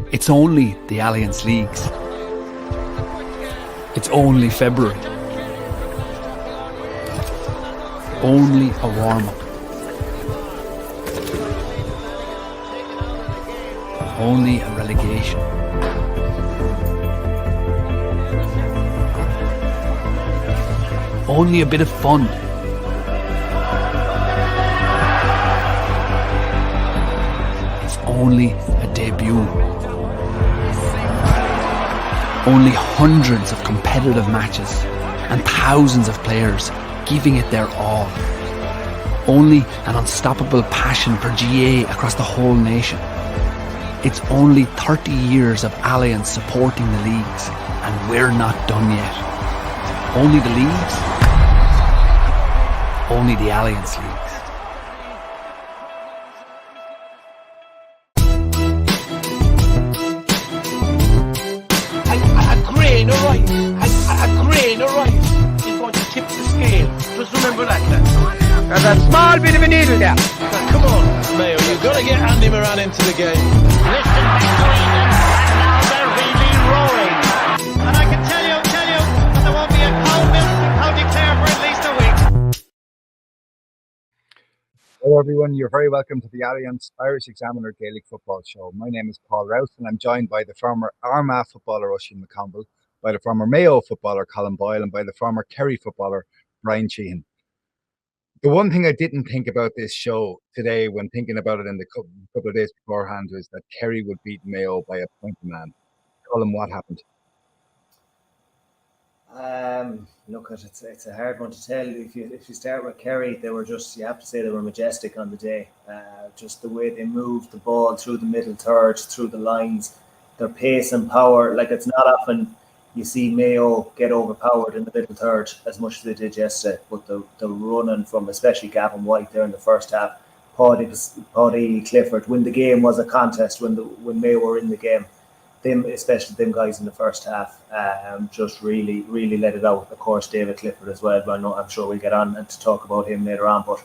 It's only the Allianz Leagues. It's only February. Only a warm-up. Only a relegation. Only a bit of fun. It's only a debut. Only hundreds of competitive matches and thousands of players giving it their all. Only an unstoppable passion for GA across the whole nation. It's only 30 years of Allianz supporting the leagues, and we're not done yet. Only the leagues. Only the Allianz Leagues. A grain of rice is going to tip the scale. Just remember that, lads. There's a small bit of a needle there. Come on, Mayo, you've got to get Andy Moran into the game. Listen between them, and now they're really roaring. And I can tell you, that there won't be a cow milk in County Clare for at least a week. Hello everyone, you're very welcome to the Allianz Irish Examiner Gaelic Football Show. My name is Paul Rouse and I'm joined by the former Armagh footballer Oisín McConville, by the former Mayo footballer Colm Boyle, and by the former Kerry footballer Bryan Sheehan. The one thing I didn't think about this show today when thinking about it in the couple of days beforehand was that Kerry would beat Mayo by a point a man. Colm, what happened? Look, it's a hard one to tell. If you start with Kerry, they were just, you have to say they were majestic on the day. Just the way they moved the ball through the middle third, through the lines, their pace and power. Like, it's not often you see Mayo get overpowered in the middle third as much as they did yesterday. But the running from especially Gavin White there in the first half, Paddy, Clifford, when the game was a contest, when Mayo were in the game, especially them guys in the first half, just really let it out. Of course, David Clifford as well. I'm sure we'll get on and to talk about him later on. But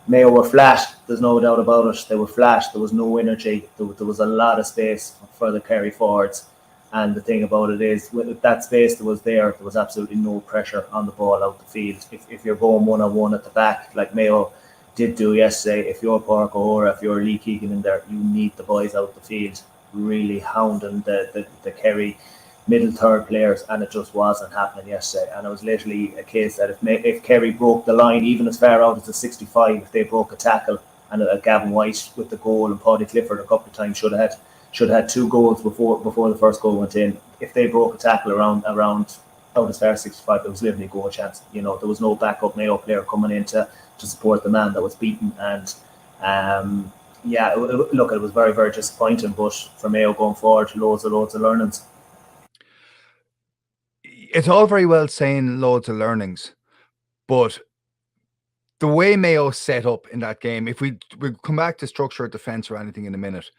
Mayo were flat. There's no doubt about it. They were flat. There was no energy. There was a lot of space for the Kerry forwards. And the thing about it is, with that space that was there was absolutely no pressure on the ball out the field. If you're going one-on-one at the back, like Mayo did do yesterday, if you're Park O'Hora, if you're Lee Keegan in there, you need the boys out the field, really hounding the Kerry middle third players, and it just wasn't happening yesterday. And it was literally a case that if Kerry broke the line, even as far out as the 65, if they broke a tackle, and Gavin White with the goal and Paddy Clifford a couple of times should have had 2 goals before the first goal went in. If they broke a tackle around out as far as 65, there was literally a goal chance. You know, there was no backup Mayo player coming in to support the man that was beaten. And look, it was very, very disappointing. But for Mayo going forward, loads of learnings. It's all very well saying loads of learnings, but the way Mayo set up in that game, if we'll come back to structure of defence or anything in a minute,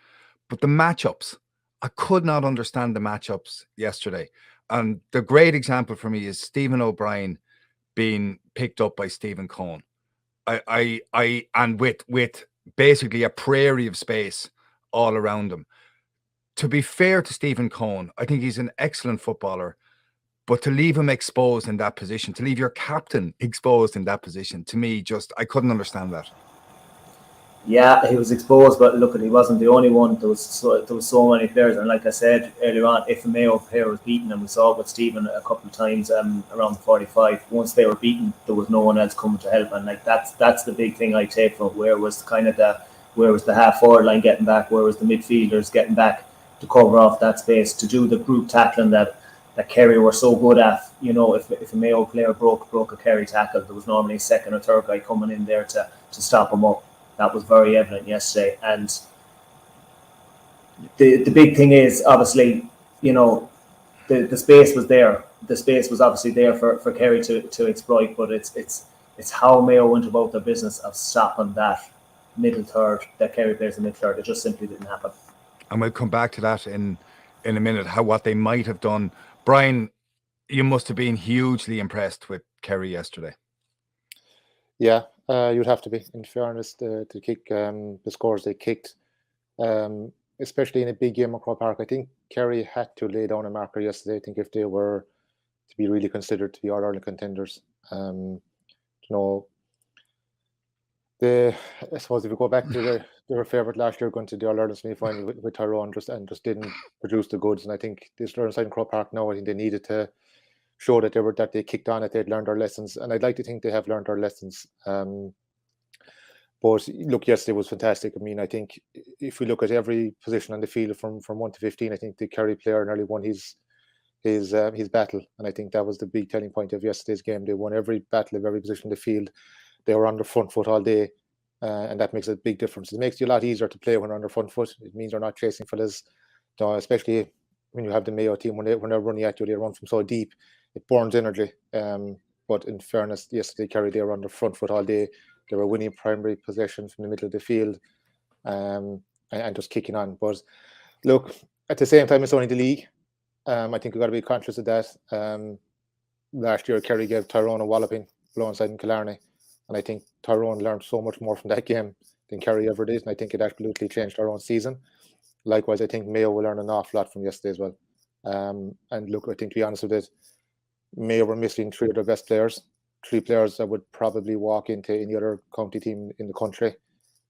but the matchups, I could not understand the matchups yesterday. And the great example for me is Stephen O'Brien being picked up by Stephen Cohn. And with basically a prairie of space all around him. To be fair to Stephen Cohn, I think he's an excellent footballer, but to leave him exposed in that position, to leave your captain exposed in that position, to me, I couldn't understand that. Yeah, he was exposed, but look, he wasn't the only one. There was so many players, and like I said earlier on, if a Mayo player was beaten, and we saw it with Stephen a couple of times around 45, once they were beaten, there was no one else coming to help, and like that's the big thing I take from where was the half forward line getting back, where was the midfielders getting back to cover off that space, to do the group tackling that Kerry were so good at. You know, if a Mayo player broke a Kerry tackle, there was normally a second or third guy coming in there to stop him up. That was very evident yesterday. And the big thing is, obviously, you know, the space was there. The space was obviously there for Kerry to exploit, but it's how Mayo went about their business of stopping that middle third, that Kerry plays in mid third. It just simply didn't happen. And we'll come back to that in a minute, what they might have done. Bryan, you must have been hugely impressed with Kerry yesterday. Yeah, you'd have to be, in fairness, to kick the scores they kicked. It especially in a big game at Croke Park. I think Kerry had to lay down a marker yesterday. I think if they were to be really considered to be All-Ireland contenders. I suppose if you go back to their favourite last year, going to the All-Ireland semi-final with Tyrone, just didn't produce the goods. And I think this Learning side in Croke Park now, I think they needed to show that they kicked on, that they'd learned their lessons. And I'd like to think they have learned their lessons. But look, yesterday was fantastic. I mean, I think if we look at every position on the field from 1 to 15, I think the Kerry player nearly won his battle. And I think that was the big telling point of yesterday's game. They won every battle of every position in the field. They were on their front foot all day, and that makes a big difference. It makes it a lot easier to play when they're on their front foot. It means they're not chasing fellas, especially when you have the Mayo team, when they're running at you, they run from so deep, it burns energy. But in fairness, yesterday, Kerry, they were on their front foot all day. They were winning primary possession from the middle of the field, and just kicking on. But look, at the same time, it's only the league. I think we've got to be conscious of that. Last year, Kerry gave Tyrone a walloping, alongside in Killarney. And I think Tyrone learned so much more from that game than Kerry ever did. And I think it absolutely changed our own season. Likewise, I think Mayo will learn an awful lot from yesterday as well. And look, I think to be honest with it, Mayo were missing 3 of their best players, 3 players that would probably walk into any other county team in the country.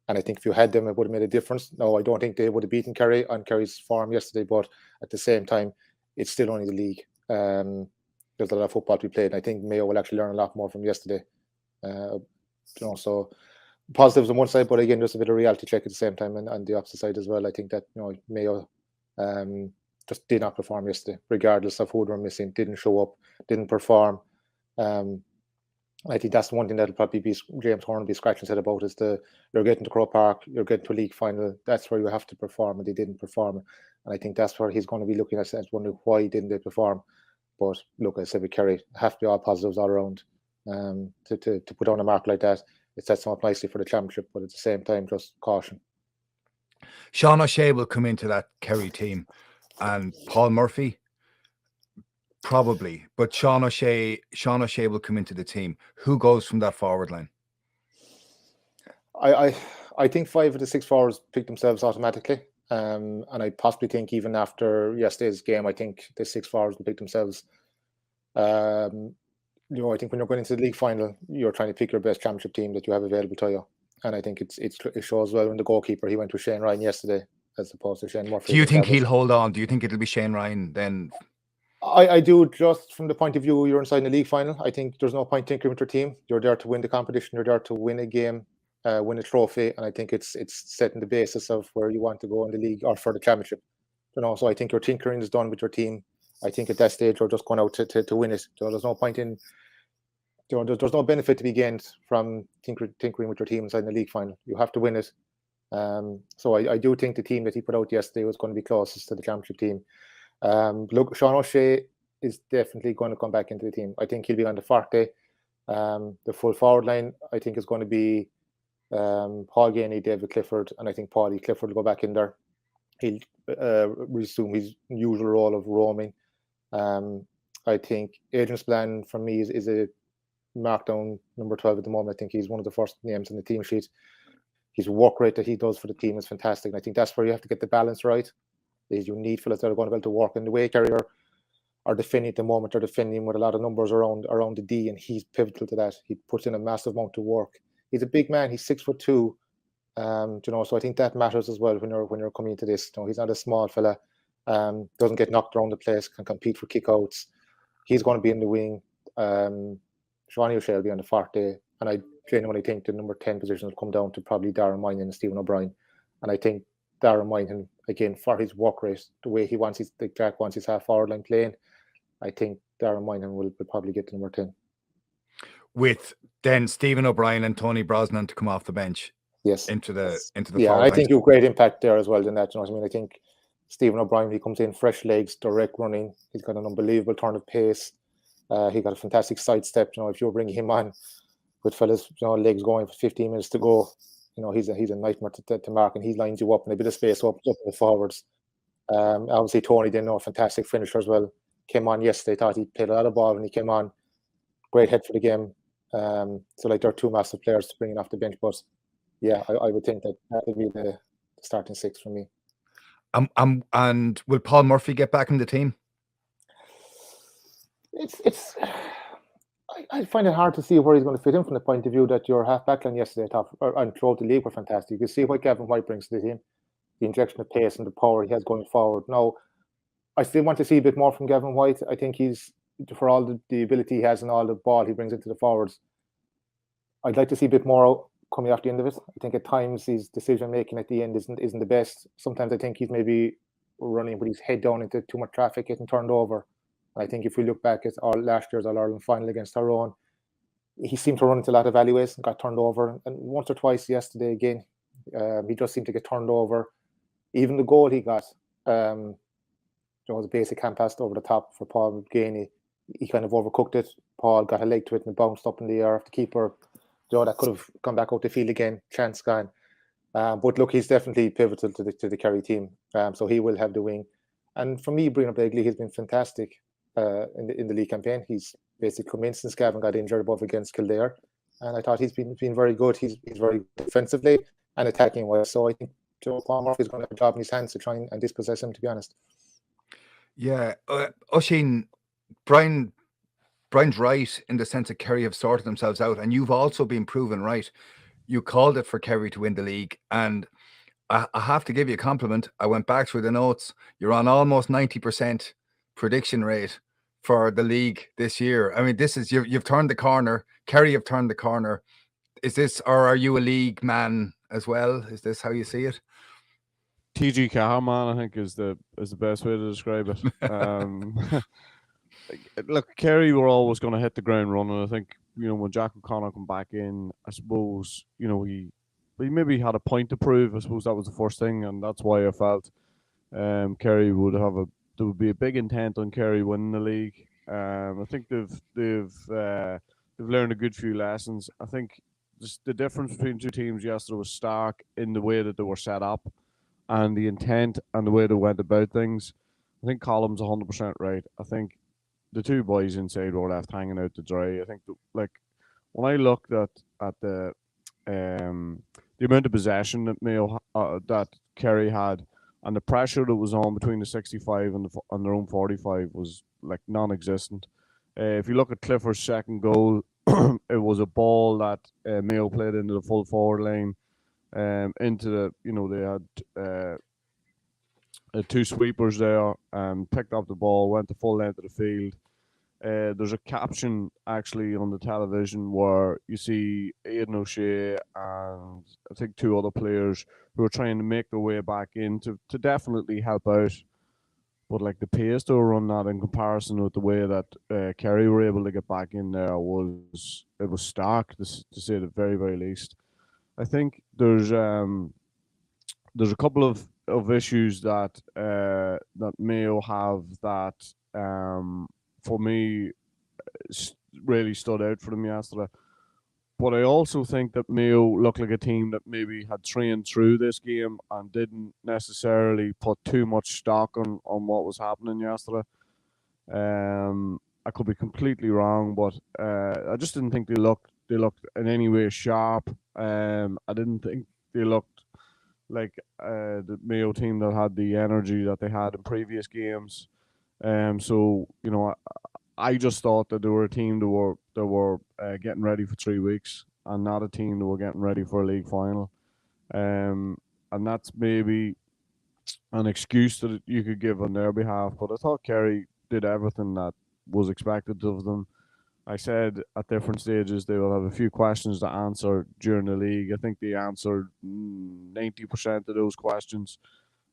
And I think if you had them, it would have made a difference. No, I don't think they would have beaten Kerry on Kerry's form yesterday, but at the same time, it's still only the league. There's a lot of football to be played. And I think Mayo will actually learn a lot more from yesterday. So positives on one side, but again, there's a bit of reality check at the same time, and on the opposite side as well. I think that Mayo just did not perform yesterday, regardless of who they were missing. Didn't show up, didn't perform. I think that's one thing that'll probably be James Horn will be scratching his head about, is you're getting to Croke Park, you're getting to a league final. That's where you have to perform, and they didn't perform. And I think that's where he's going to be looking at and wondering why didn't they perform. But look, I said with Kerry, have to be all positives all around. To put on a mark like that, it sets them up nicely for the championship, but at the same time, just caution. Sean O'Shea will come into that Kerry team, and Paul Murphy probably, but Sean O'Shea will come into the team. Who goes from that forward line? I think 5 of the 6 forwards pick themselves automatically, and I possibly think even after yesterday's game, I think the 6 forwards will pick themselves. I think when you're going into the league final, you're trying to pick your best championship team that you have available to you. And I think it shows well when the goalkeeper, he went with Shane Ryan yesterday as opposed to Shane Murphy. Do you think he'll hold on? Do you think it'll be Shane Ryan then? I do, just from the point of view you're inside the league final. I think there's no point tinkering with your team. You're there to win the competition. You're there to win a game, win a trophy. And I think it's setting the basis of where you want to go in the league or for the championship. So I think your tinkering is done with your team. I think at that stage you're just going out to win it. So there's no point in, there's no benefit to be gained from tinkering with your team inside the league final. You have to win it. So I do think the team that he put out yesterday was going to be closest to the championship team. Look, Sean O'Shea is definitely going to come back into the team. I think he'll be on the 40. The full forward line, I think, is going to be Paul Gainey, David Clifford, and I think Clifford will go back in there. He'll resume his usual role of roaming. I think Adrian Spillane, for me, is a markdown number 12 at the moment. I think he's one of the first names in the team sheet. His work rate that he does for the team is fantastic. And I think that's where you have to get the balance right. Is you need fellas that are going to be able to work in the way Kerry are defending at the moment. They're defending with a lot of numbers around the D, and he's pivotal to that. He puts in a massive amount of work. He's a big man. He's 6'2". So I think that matters as well when you're coming into this. He's not a small fella. Doesn't get knocked around the place. Can compete for kickouts. He's going to be in the wing. Sean O'Shea will be on the 40, and I genuinely think the number 10 position will come down to probably Darren Moynihan and Stephen O'Brien. And I think Darren Moynihan, again, for his work rate, the way he wants Jack wants his half forward line playing, I think Darren Moynihan will probably get to number 10. With then Stephen O'Brien and Tony Brosnan to come off the bench. Yes. Into the yeah, I think you have great impact there as well in that. You know what I mean? I think Stephen O'Brien, he comes in fresh legs, direct running. He's got an unbelievable turn of pace. He got a fantastic sidestep. If you're bringing him on with fellas, legs going for 15 minutes to go, he's a nightmare to mark, and he lines you up in a bit of space up the forwards. Obviously, Tony didn't know a fantastic finisher as well. Came on yesterday, thought he played a lot of ball when he came on. Great head for the game. So they're two massive players to bring in off the bench. But yeah, I would think that would be the starting 6 for me. And will Paul Murphy get back in the team? It's. I find it hard to see where he's going to fit in from the point of view that your half back line yesterday, I thought, and throughout the league, were fantastic. You can see what Gavin White brings to the team, the injection of pace and the power he has going forward. Now, I still want to see a bit more from Gavin White. I think he's, for all the ability he has and all the ball he brings into the forwards, I'd like to see a bit more coming off the end of it. I think at times his decision making at the end isn't the best. Sometimes I think he's maybe running with his head down into too much traffic, getting turned over. I think if we look back at last year's All-Ireland final against Tyrone, he seemed to run into a lot of alleyways and got turned over. And once or twice yesterday again, he just seemed to get turned over. Even the goal he got, was a basic hand pass over the top for Paul McGaney. He kind of overcooked it. Paul got a leg to it and it bounced up in the air. The keeper, that could have come back out the field again. Chance gone. But look, he's definitely pivotal to the Kerry team. So he will have the wing. And for me, Bryan Begley has been fantastic in the league campaign. He's basically come in since Gavin got injured above against Kildare. And I thought he's been very good. He's very good defensively and attacking well. So I think Paul Murphy is going to have a job in his hands to try and dispossess him, to be honest. Yeah. Oisín, Brian's right in the sense that Kerry have sorted themselves out, and you've also been proven right. You called it for Kerry to win the league, and I have to give you a compliment. I went back through the notes. You're on almost 90% prediction rate for the league this year. I mean, this is you've turned the corner. Kerry have turned the corner. Is this, or are you a league man as well? Is this how you see it? TG Cahill, man, I think is the best way to describe it. Look, Kerry were always going to hit the ground running. I think, when Jack O'Connor come back in, I suppose, he maybe had a point to prove. I suppose that was the first thing, and that's why I felt Kerry there would be a big intent on Kerry winning the league. I think they've learned a good few lessons. I think just the difference between two teams yesterday was stark in the way that they were set up and the intent and the way they went about things. I think Colm's 100% right. I think the two boys inside were left hanging out to dry. I think when I looked at the amount of possession that that Kerry had and the pressure that was on between the 65 and their own 45 was like non-existent. If you look at Clifford's second goal, it was a ball that Mayo played into the full forward line, into the they had two sweepers there, picked up the ball, went the full length of the field. There's a caption actually on the television where you see Aidan O'Shea and I think two other players who are trying to make their way back in to definitely help out. But like the pace they were on that in comparison with the way that Kerry were able to get back in there was stark to say the very, very least. I think there's a couple of issues that Mayo have that for me really stood out for them yesterday. But I also think that Mayo looked like a team that maybe had trained through this game and didn't necessarily put too much stock on what was happening yesterday. I could be completely wrong, but I just didn't think they looked in any way sharp. I didn't think they looked like the Mayo team that had the energy that they had in previous games. So I just thought that they were a team that were getting ready for 3 weeks and not a team that were getting ready for a league final. And that's maybe an excuse that you could give on their behalf. But I thought Kerry did everything that was expected of them. I said at different stages they will have a few questions to answer during the league. I think they answered 90% of those questions.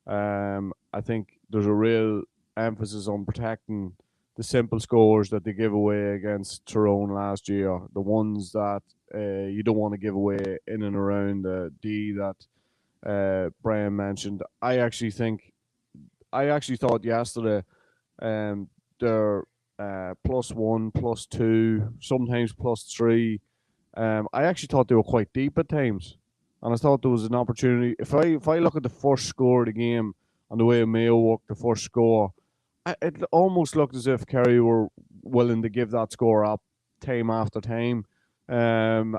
I think there's a real emphasis on protecting the simple scores that they give away against Tyrone last year, the ones that you don't want to give away in and around the D that Bryan mentioned. I actually thought yesterday they're +1, +2, sometimes +3. I actually thought they were quite deep at times, and I thought there was an opportunity. If I look at the first score of the game and the way Mayo worked the first score, it almost looked as if Kerry were willing to give that score up time after time, and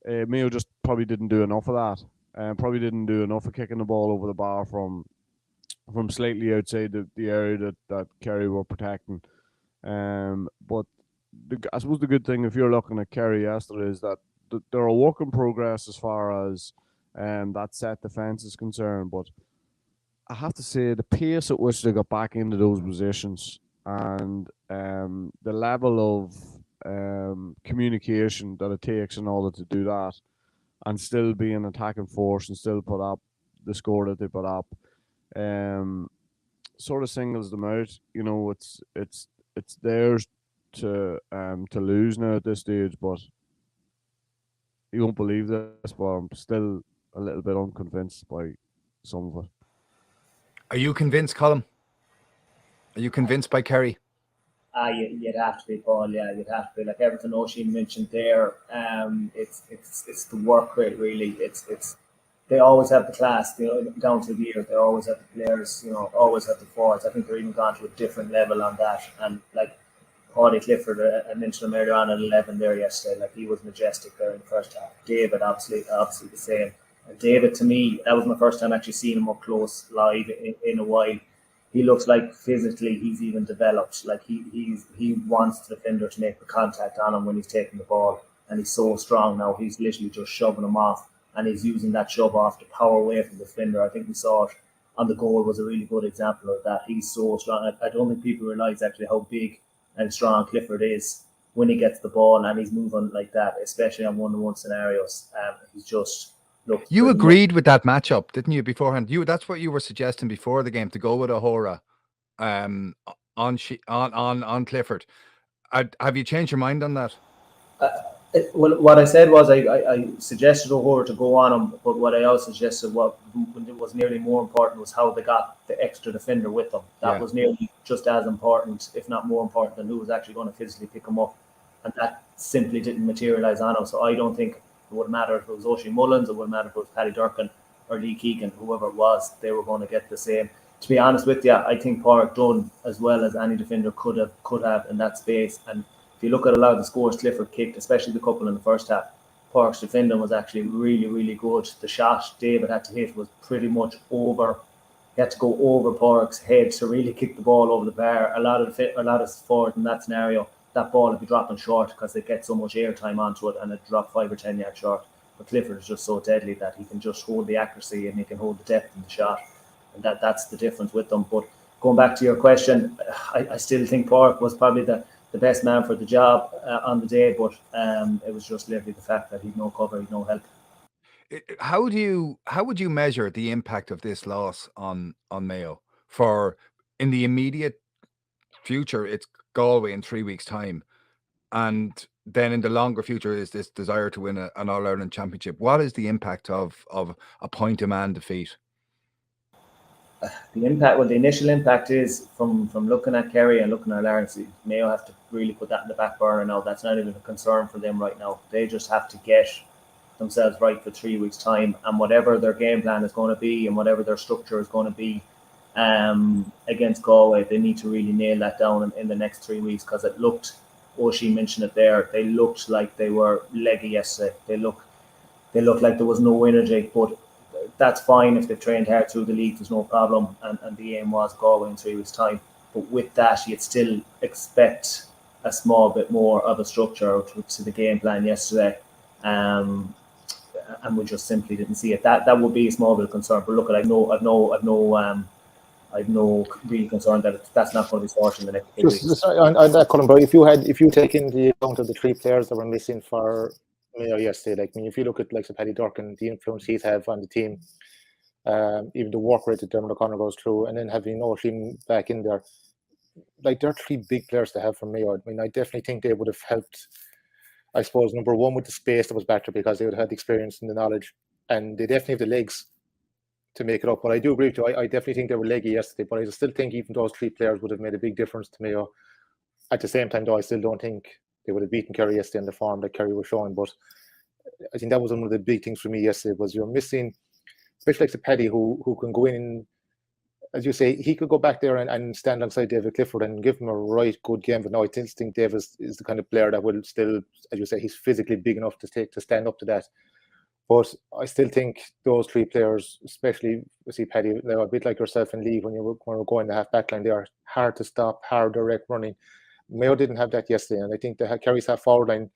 Mayo just probably didn't do enough of that. Probably didn't do enough of kicking the ball over the bar from slightly outside the area that Kerry were protecting. But I suppose the good thing, if you're looking at Kerry yesterday, is that they're a work in progress as far as that set defence is concerned. But I have to say, the pace at which they got back into those positions and the level of communication that it takes in order to do that and still be an attacking force and still put up the score that they put up, sort of singles them out. It's theirs to lose now at this stage, but you won't believe this, but I'm still a little bit unconvinced by some of it. Are you convinced, Colm? Are you convinced by Kerry? You'd have to be, Paul. Yeah, you'd have to be. Like everything Oisín mentioned there, it's the work rate really. It's they always have the class, down to the year. They always have the players, always have the forwards. I think they're even gone to a different level on that. And like Clifford, I mentioned him earlier on at 11 there yesterday. Like he was majestic there in the first half. David, obviously the same. And David, to me, that was my first time actually seeing him up close live in a while. He looks like physically he's even developed. Like he wants the defender to make the contact on him when he's taking the ball, and he's so strong now. He's literally just shoving him off, and he's using that shove off to power away from the defender. I think we saw it on the goal was a really good example of that. He's so strong. I don't think people realise actually how big and strong Clifford is when he gets the ball and he's moving like that, especially on one-to-one scenarios. He's just. You agreed with that matchup, didn't you, beforehand? That's what you were suggesting before the game, to go with O'Hora on Clifford. Have you changed your mind on that? Well, what I said was I suggested O'Hora to go on him, but what I also suggested was nearly more important was how they got the extra defender with them. That was nearly just as important, if not more important, than who was actually going to physically pick him up. And that simply didn't materialise on him. So I don't think it would matter if it was Oisín Mullins, it would matter if it was Paddy Durkin or Lee Keegan, whoever it was, they were going to get the same. To be honest with you, I think Pádraig done as well as any defender could have in that space. And if you look at a lot of the scores Clifford kicked, especially the couple in the first half, Pádraig's defending was actually really, really good. The shot David had to hit was pretty much over. He had to go over Pádraig's head to really kick the ball over the bar. A lot of forward in that scenario, that ball would be dropping short because they get so much airtime onto it and it dropped 5 or 10 yards short. But Clifford is just so deadly that he can just hold the accuracy and he can hold the depth in the shot. And that's the difference with them. But going back to your question, I still think Pádraig was probably the best man for the job on the day, but it was just literally the fact that he'd no cover, he'd no help. How would you measure the impact of this loss on Mayo? For in the immediate future, it's Galway in 3 weeks' time, and then in the longer future is this desire to win an All-Ireland championship. What is the impact of a point-to-man defeat? The initial impact is from looking at Kerry and looking at Allianz. Mayo have to really put that in the back burner now. That's not even a concern for them right now. They just have to get themselves right for 3 weeks' time, and whatever their game plan is going to be and whatever their structure is going to be against Galway, they need to really nail that down in the next 3 weeks, because it looked, Oisín mentioned it there, they looked like they were leggy yesterday. They looked like there was no energy, but that's fine if they've trained hard through the league, there's no problem, and the aim was Galway in 3 weeks' time. But with that, you'd still expect a small bit more of a structure to the game plan yesterday, and we just simply didn't see it. That would be a small bit of concern. But look, I've no real concern that that's not going to be sorted in the next few weeks. On that, Colm, but if you take into the account of the 3 players that were missing for Mayo yesterday, if you look at like Paddy Durkin, the influence he's had on the team, even the work rate that Dermot O'Connor goes through, and then having Oisín back in there, like they're 3 big players to have from Mayo. I definitely think they would have helped. I suppose number one with the space that was better, because they would have had the experience and the knowledge, and they definitely have the legs to make it up. But I do agree with you. I definitely think they were leggy yesterday, but I still think even those 3 players would have made a big difference to Mayo. At the same time, though, I still don't think they would have beaten Kerry yesterday in the form that Kerry was showing. But I think that was one of the big things for me yesterday, was you're missing, especially like Paddy, who can go in, as you say, he could go back there and stand alongside David Clifford and give him a right good game. But no, I still think David is the kind of player that will still, as you say, he's physically big enough to stand up to that. But I still think those three players, especially see Paddy, they're a bit like yourself and Lee when you were going the half back line. They are hard to stop, hard direct running. Mayo didn't have that yesterday, and I think the Kerry's half forward line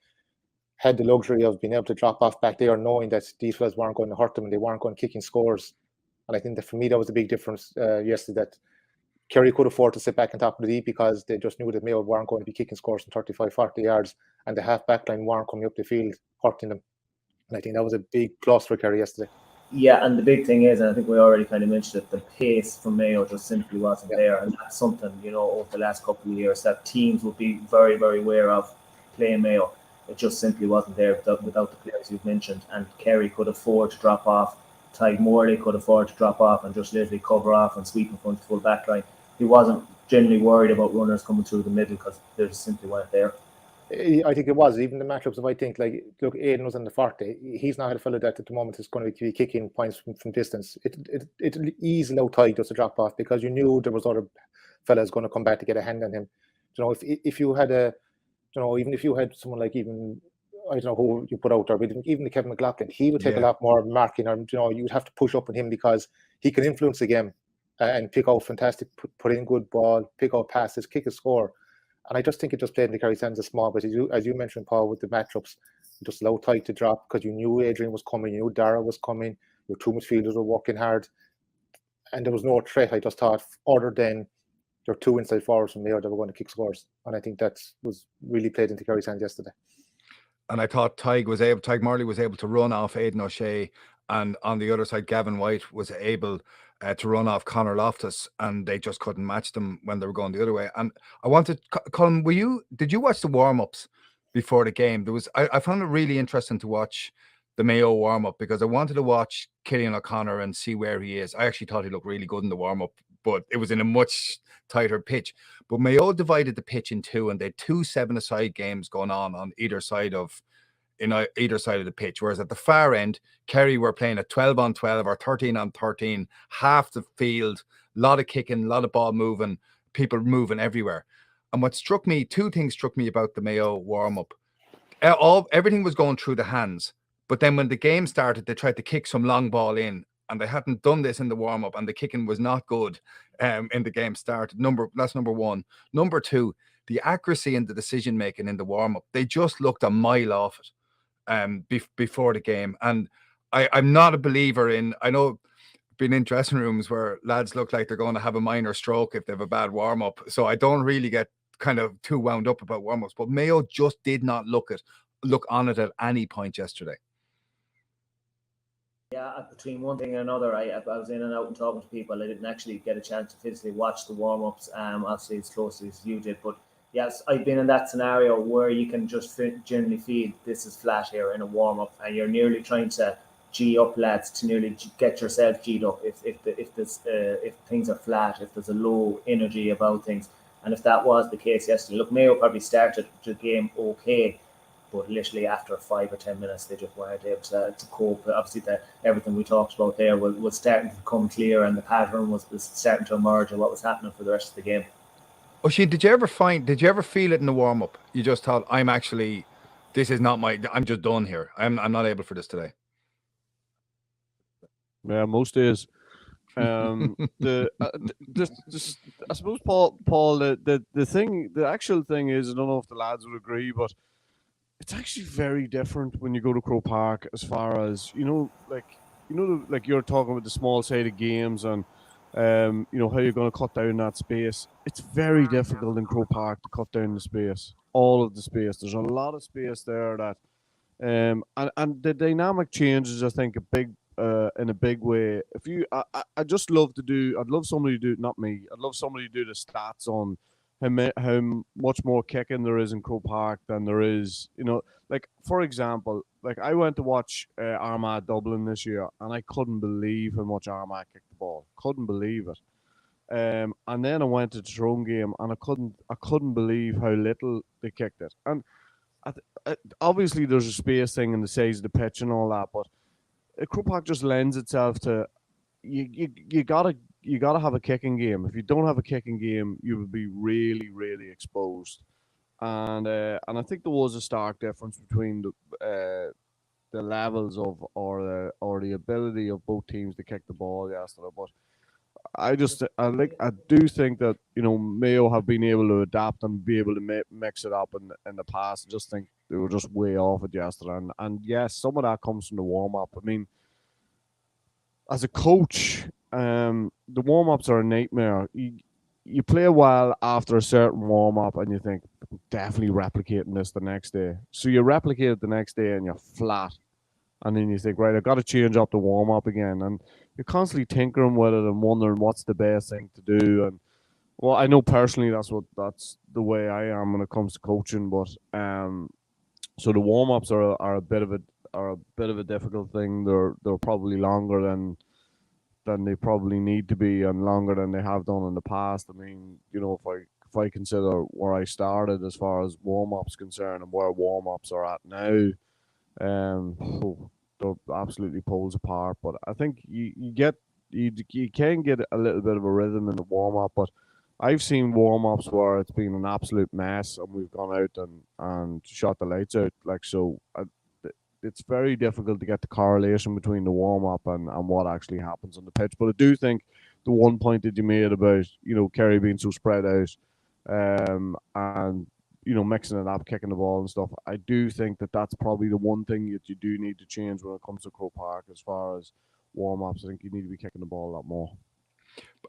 had the luxury of being able to drop off back there, knowing that these fellas weren't going to hurt them and they weren't going to kicking scores. And I think that for me that was the big difference yesterday. That Kerry could afford to sit back on top of the deep because they just knew that Mayo weren't going to be kicking scores from 35, 40 yards, and the half back line weren't coming up the field hurting them. And I think that was a big plus for Kerry yesterday. Yeah, and the big thing is, and I think we already kind of mentioned it, the pace from Mayo just simply wasn't there. And that's something, over the last couple of years that teams would be very, very aware of playing Mayo. It just simply wasn't there without the players you've mentioned. And Kerry could afford to drop off. Tadhg Morley could afford to drop off and just literally cover off and sweep in front of the full back line. He wasn't generally worried about runners coming through the middle because they just simply weren't there. I think it was even the matchups of look, Aidan was in the 40. He's not a fella that at the moment is going to be kicking points from distance. It eased low tide just to drop off because you knew there was other fellas going to come back to get a hand on him. If you had even if you had someone like even I don't know who you put out there, but even the Kevin McLaughlin, he would take a lot more marking, or you'd have to push up on him because he can influence the game and pick out fantastic, put in good ball, pick out passes, kick a score. And I just think it just played in the Kerry's hands a small bit. As you mentioned, Paul, with the matchups, just low tight to drop because you knew Adrian was coming, you knew Dara was coming, your two midfielders were working hard, and there was no threat. I just thought, other than your two inside forwards from Mayo that were going to kick scores, and I think that was really played into Kerry's hands yesterday. And I thought Tadhg Morley was able to run off Aidan O'Shea, and on the other side, Gavin White was able to run off Conor Loftus, and they just couldn't match them when they were going the other way. And I wanted, Colm, did you watch the warm-ups before the game? I found it really interesting to watch the Mayo warm-up because I wanted to watch Cillian O'Connor and see where he is. I actually thought he looked really good in the warm-up, but it was in a much tighter pitch. But Mayo divided the pitch in two, and they had 2 7-a-side games going on either side of the pitch. Whereas at the far end, Kerry were playing a 12-on-12 or 13-on-13, half the field, a lot of kicking, a lot of ball moving, people moving everywhere. And what struck me, 2 things struck me about the Mayo warm-up. Everything was going through the hands. But then when the game started, they tried to kick some long ball in, and they hadn't done this in the warm-up, and the kicking was not good in the game started. That's number 1. Number 2, the accuracy and the decision-making in the warm-up, they just looked a mile off it before the game. And I'm not a believer in, I know been in dressing rooms where lads look like they're going to have a minor stroke if they have a bad warm-up. So I don't really get kind of too wound up about warm-ups. But Mayo just did not look on it at any point yesterday. Yeah, between one thing and another, I was in and out and talking to people. I didn't actually get a chance to physically watch the warm-ups, obviously as closely as you did. But yes, I've been in that scenario where you can just generally feel this is flat here in a warm-up, and you're nearly trying to G up lads to nearly get yourself G'd up if things are flat, if there's a low energy about things. And if that was the case yesterday, look, Mayo probably started the game okay, but literally after 5 or 10 minutes, they just weren't able to cope. Obviously, everything we talked about there was starting to become clear, and the pattern was starting to emerge of what was happening for the rest of the game. Oisín, did you ever feel it in the warm-up? You just thought, I'm just done here. I'm not able for this today. Yeah, most days. I suppose, Paul, the actual thing is, I don't know if the lads would agree, but it's actually very different when you go to Croke Park, as far as like you're talking about the small sided games and how you're going to cut down that space. It's very difficult in Croke Park to cut down the space, all of the space. There's a lot of space there that, and the dynamic changes, I think, in a big way. I'd love somebody to do, not me, I'd love somebody to do the stats on how much more kicking there is in Croke Park than there is, like, for example, like I went to watch Armagh Dublin this year, and I couldn't believe how much Armagh kicked the ball. Couldn't believe it. And then I went to the Tyrone game, and I couldn't believe how little they kicked it. And obviously there's a space thing and the size of the pitch and all that, but Croke Park just lends itself to you gotta have a kicking game. If you don't have a kicking game, you will be really, really exposed. And I think there was a stark difference between the levels of or the ability of both teams to kick the ball yesterday. But I do think that Mayo have been able to adapt and be able to mix it up in the past. I just think they were just way off it yesterday, and yes, some of that comes from the warm up. I mean, as a coach, the warm ups are a nightmare. You play a while after a certain warm up, and you think definitely replicating this the next day. So you replicate it the next day, and you're flat. And then you think, right, I've got to change up the warm up again, and you're constantly tinkering with it and wondering what's the best thing to do. And well, I know personally that's the way I am when it comes to coaching. But so the warm ups are a bit of a difficult thing. They're probably longer than they probably need to be, and longer than they have done in the past. I mean, if I consider where I started as far as warm ups concerned and where warm ups are at now. They're absolutely poles apart, but I think you can get a little bit of a rhythm in the warm up. But I've seen warm ups where it's been an absolute mess, and we've gone out and shot the lights out. It's very difficult to get the correlation between the warm up and what actually happens on the pitch. But I do think the one point that you made about Kerry being so spread out, and mixing it up, kicking the ball and stuff. I do think that that's probably the one thing that you do need to change when it comes to Croke Park as far as warm-ups. I think you need to be kicking the ball a lot more.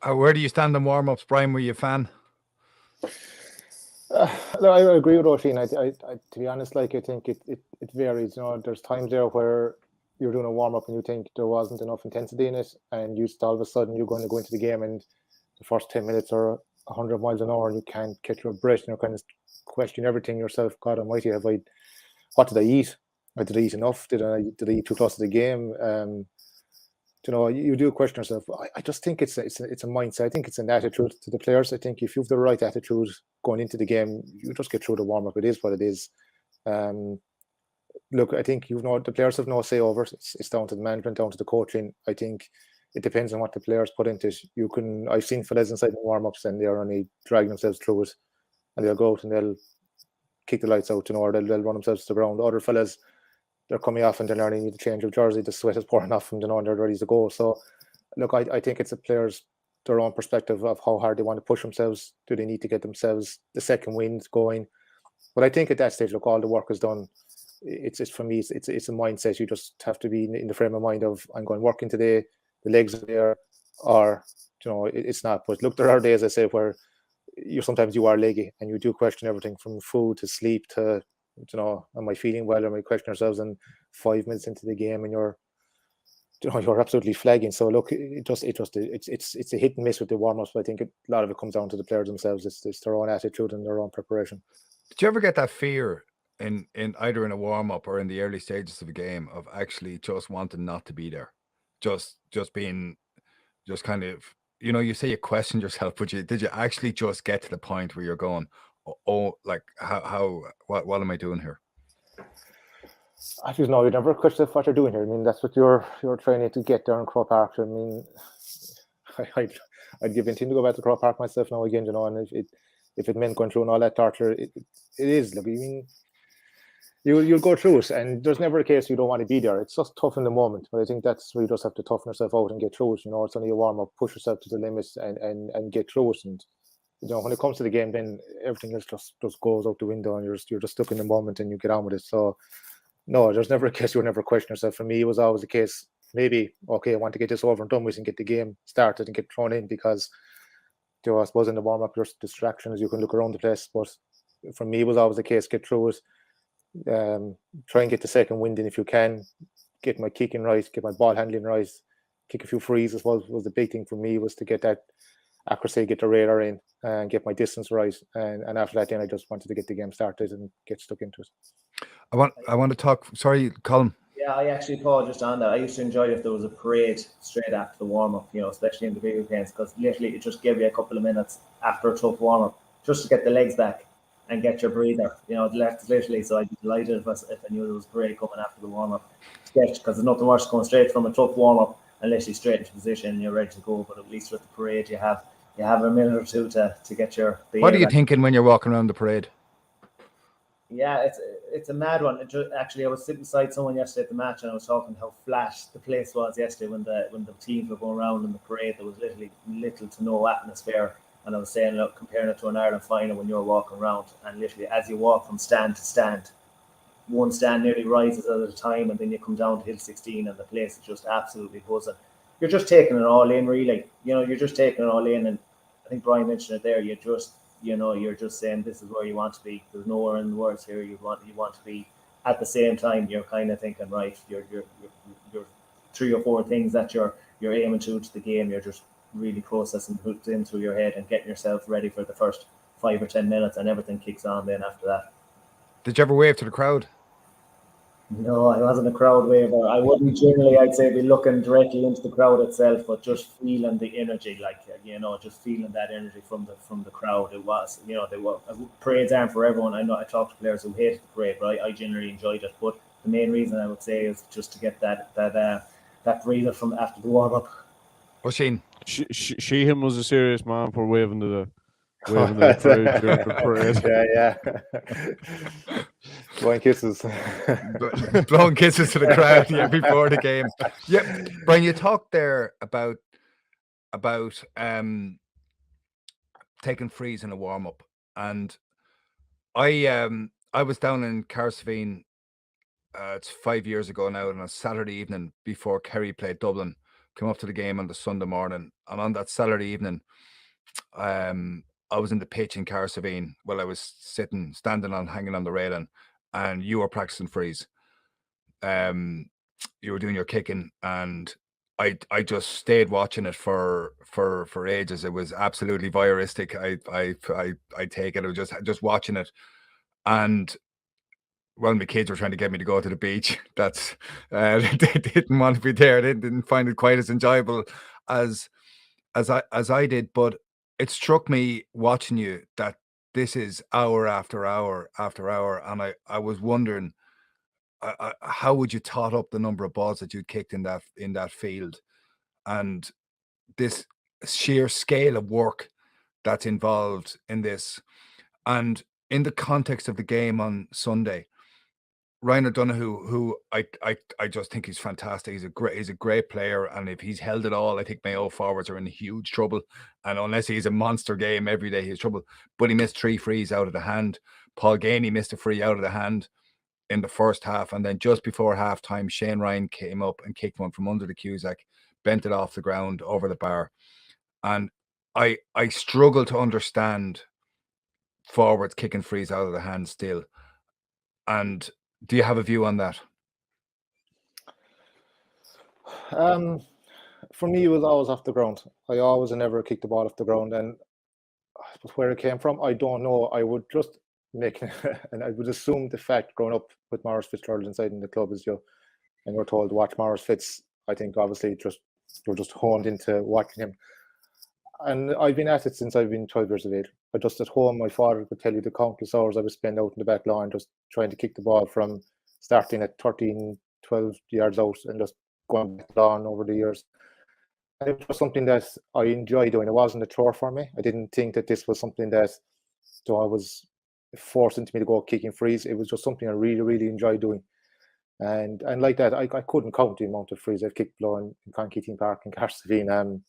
Where do you stand on warm-ups, Bryan? Were you a fan? No, I agree with Oisín. I to be honest, I think it varies. There's times there where you're doing a warm-up and you think there wasn't enough intensity in it, and all of a sudden you're going to go into the game and the first 10 minutes are 100 miles an hour and you can't catch your breath, and you're kind of question everything yourself. God almighty, what did I eat? Did I eat enough? Did I eat too close to the game? You do question yourself. I just think it's a mindset. I think it's an attitude to the players. I think if you have the right attitude going into the game, you just get through the warm-up. It is what it is. Look, I think the players have no say over it. It's down to the management, down to the coaching. I think it depends on what the players put into it. I've seen fellas inside the warm-ups and they're only dragging themselves through it, and they'll go out and they'll kick the lights out, or they'll run themselves to the ground. Other fellas, they're coming off and they're learning need to change of jersey. The sweat is pouring off them, and they're ready to go. So, look, I think it's the players, their own perspective of how hard they want to push themselves. Do they need to get themselves the second wind going? But I think at that stage, look, all the work is done. It's for me, it's a mindset. You just have to be in the frame of mind of, I'm going working today. The legs are there, or it's not. But look, there are days, I say, where sometimes you are leggy and you do question everything from food to sleep to am I feeling well? Am I questioning ourselves? And 5 minutes into the game, and you're absolutely flagging. So look, it's a hit and miss with the warm-ups. But I think a lot of it comes down to the players themselves. It's their own attitude and their own preparation. Did you ever get that fear in either in a warm-up or in the early stages of a game of actually just wanting not to be there, just being kind of, you say you questioned yourself, but did you actually just get to the point where you're going, like what am I doing here? I just know you never question what you're doing here. I mean, that's what you're training to get there in Croke Park. I mean, I'd give anything to go back to Croke Park myself now again, and if it meant going through and all that torture, it is. Look, I mean, you'll go through it, and there's never a case you don't want to be there. It's just tough in the moment, but I think that's where you just have to toughen yourself out and get through it. It's only a warm up, push yourself to the limits and get through it. And when it comes to the game, then everything else just goes out the window, and you're just stuck in the moment and you get on with it. So no, there's never a case you'll never question yourself. For me, it was always the case. Maybe I want to get this over and done with and get the game started and get thrown in, because I suppose in the warm up there's distractions. You can look around the place, but for me, it was always the case. Get through it. Try and get the second wind in if you can. Get my kicking right, get my ball handling right, kick a few frees as well. Was the big thing for me, was to get that accuracy, get the radar in, and get my distance right. And after that, then I just wanted to get the game started and get stuck into it. I want to talk. Sorry, Colm. Yeah, I actually, Paul, just on that, I used to enjoy if there was a parade straight after the warm-up, especially in the bigger games, because literally it just gave you a couple of minutes after a tough warm-up just to get the legs back and get your breather, literally. So I'd be delighted if I knew there was a parade coming after the warm-up, because there's nothing worse going straight from a tough warm-up and literally straight into position and you're ready to go. But at least with the parade, you have a minute or two to get your breather. What are you thinking when you're walking around the parade? Yeah, it's a mad one. Actually, I was sitting beside someone yesterday at the match, and I was talking how flat the place was yesterday when the teams were going around in the parade. There was literally little to no atmosphere, and I was saying, look, comparing it to an Ireland final when you're walking around, and literally as you walk from stand to stand, one stand nearly rises at a time, and then you come down to Hill 16, and the place is just absolutely buzzing. You're just taking it all in, really. You're just taking it all in, and I think Bryan mentioned it there. You're just saying this is where you want to be. There's nowhere in the world here you want to be. At the same time, you're kind of thinking, right, you're 3 or 4 things that you're aiming to the game. You're just really processing it in through your head and getting yourself ready for the first 5 or 10 minutes, and everything kicks on then after that. Did you ever wave to the crowd? No, I wasn't a crowd waver. I wouldn't generally, I'd say, be looking directly into the crowd itself, but just feeling the energy, just feeling that energy from the crowd. It was, they were parades aren't for everyone. I know I talked to players who hated the parade, but I generally enjoyed it. But the main reason I would say is just to get that breather from after the warm up. Oisín. Sheehan was a serious man for waving to the crowd during the parade. Yeah. Blowing kisses. Blowing kisses to the crowd before the game. Yeah, Bryan, you talked there about taking frees in a warm up, and I was down in Carsveen. It's 5 years ago now, on a Saturday evening before Kerry played Dublin. Came up to the game on the Sunday morning, and on that Saturday evening, I was in the pitch in Carsveen. Well, I was standing hanging on the railing, and you were practicing frees. You were doing your kicking, and I just stayed watching it for ages. It was absolutely voyeuristic. I take it. I was just watching it, and well, my kids were trying to get me to go to the beach. That's they didn't want to be there. They didn't find it quite as enjoyable as I did. But it struck me watching you that this is hour after hour after hour, and I was wondering, how would you tot up the number of balls that you kicked in that field, and this sheer scale of work that's involved in this, and in the context of the game on Sunday. Ryan O'Donoghue, who I just think he's fantastic. He's a great player, and if he's held it all, I think Mayo forwards are in huge trouble. And unless he's a monster game every day, he's trouble. But he missed 3 frees out of the hand. Paul Gainey missed a free out of the hand in the first half, and then just before halftime, Shane Ryan came up and kicked one from under the Cusack, bent it off the ground over the bar. And I struggle to understand forwards kicking frees out of the hand still. And do you have a view on that? For me, it was always off the ground. I always and never kicked the ball off the ground, and where it came from, I don't know. I would just make, and I would assume the fact growing up with Maurice Fitzgerald inside in the club is and we're told to watch Maurice Fitz. I think obviously you're just honed into watching him, and I've been at it since I've been 12 years of age. But just at home, my father could tell you the countless hours I would spend out in the back lawn just trying to kick the ball from starting at 13, 12 yards out and just going back lawn over the years. And it was something that I enjoyed doing. It wasn't a chore for me. I didn't think that this was something that I was forced into me to go kicking frees. It was just something I really, really enjoyed doing. And like that, I couldn't count the amount of frees I've kicked below in Conkeating Park in Carsveen.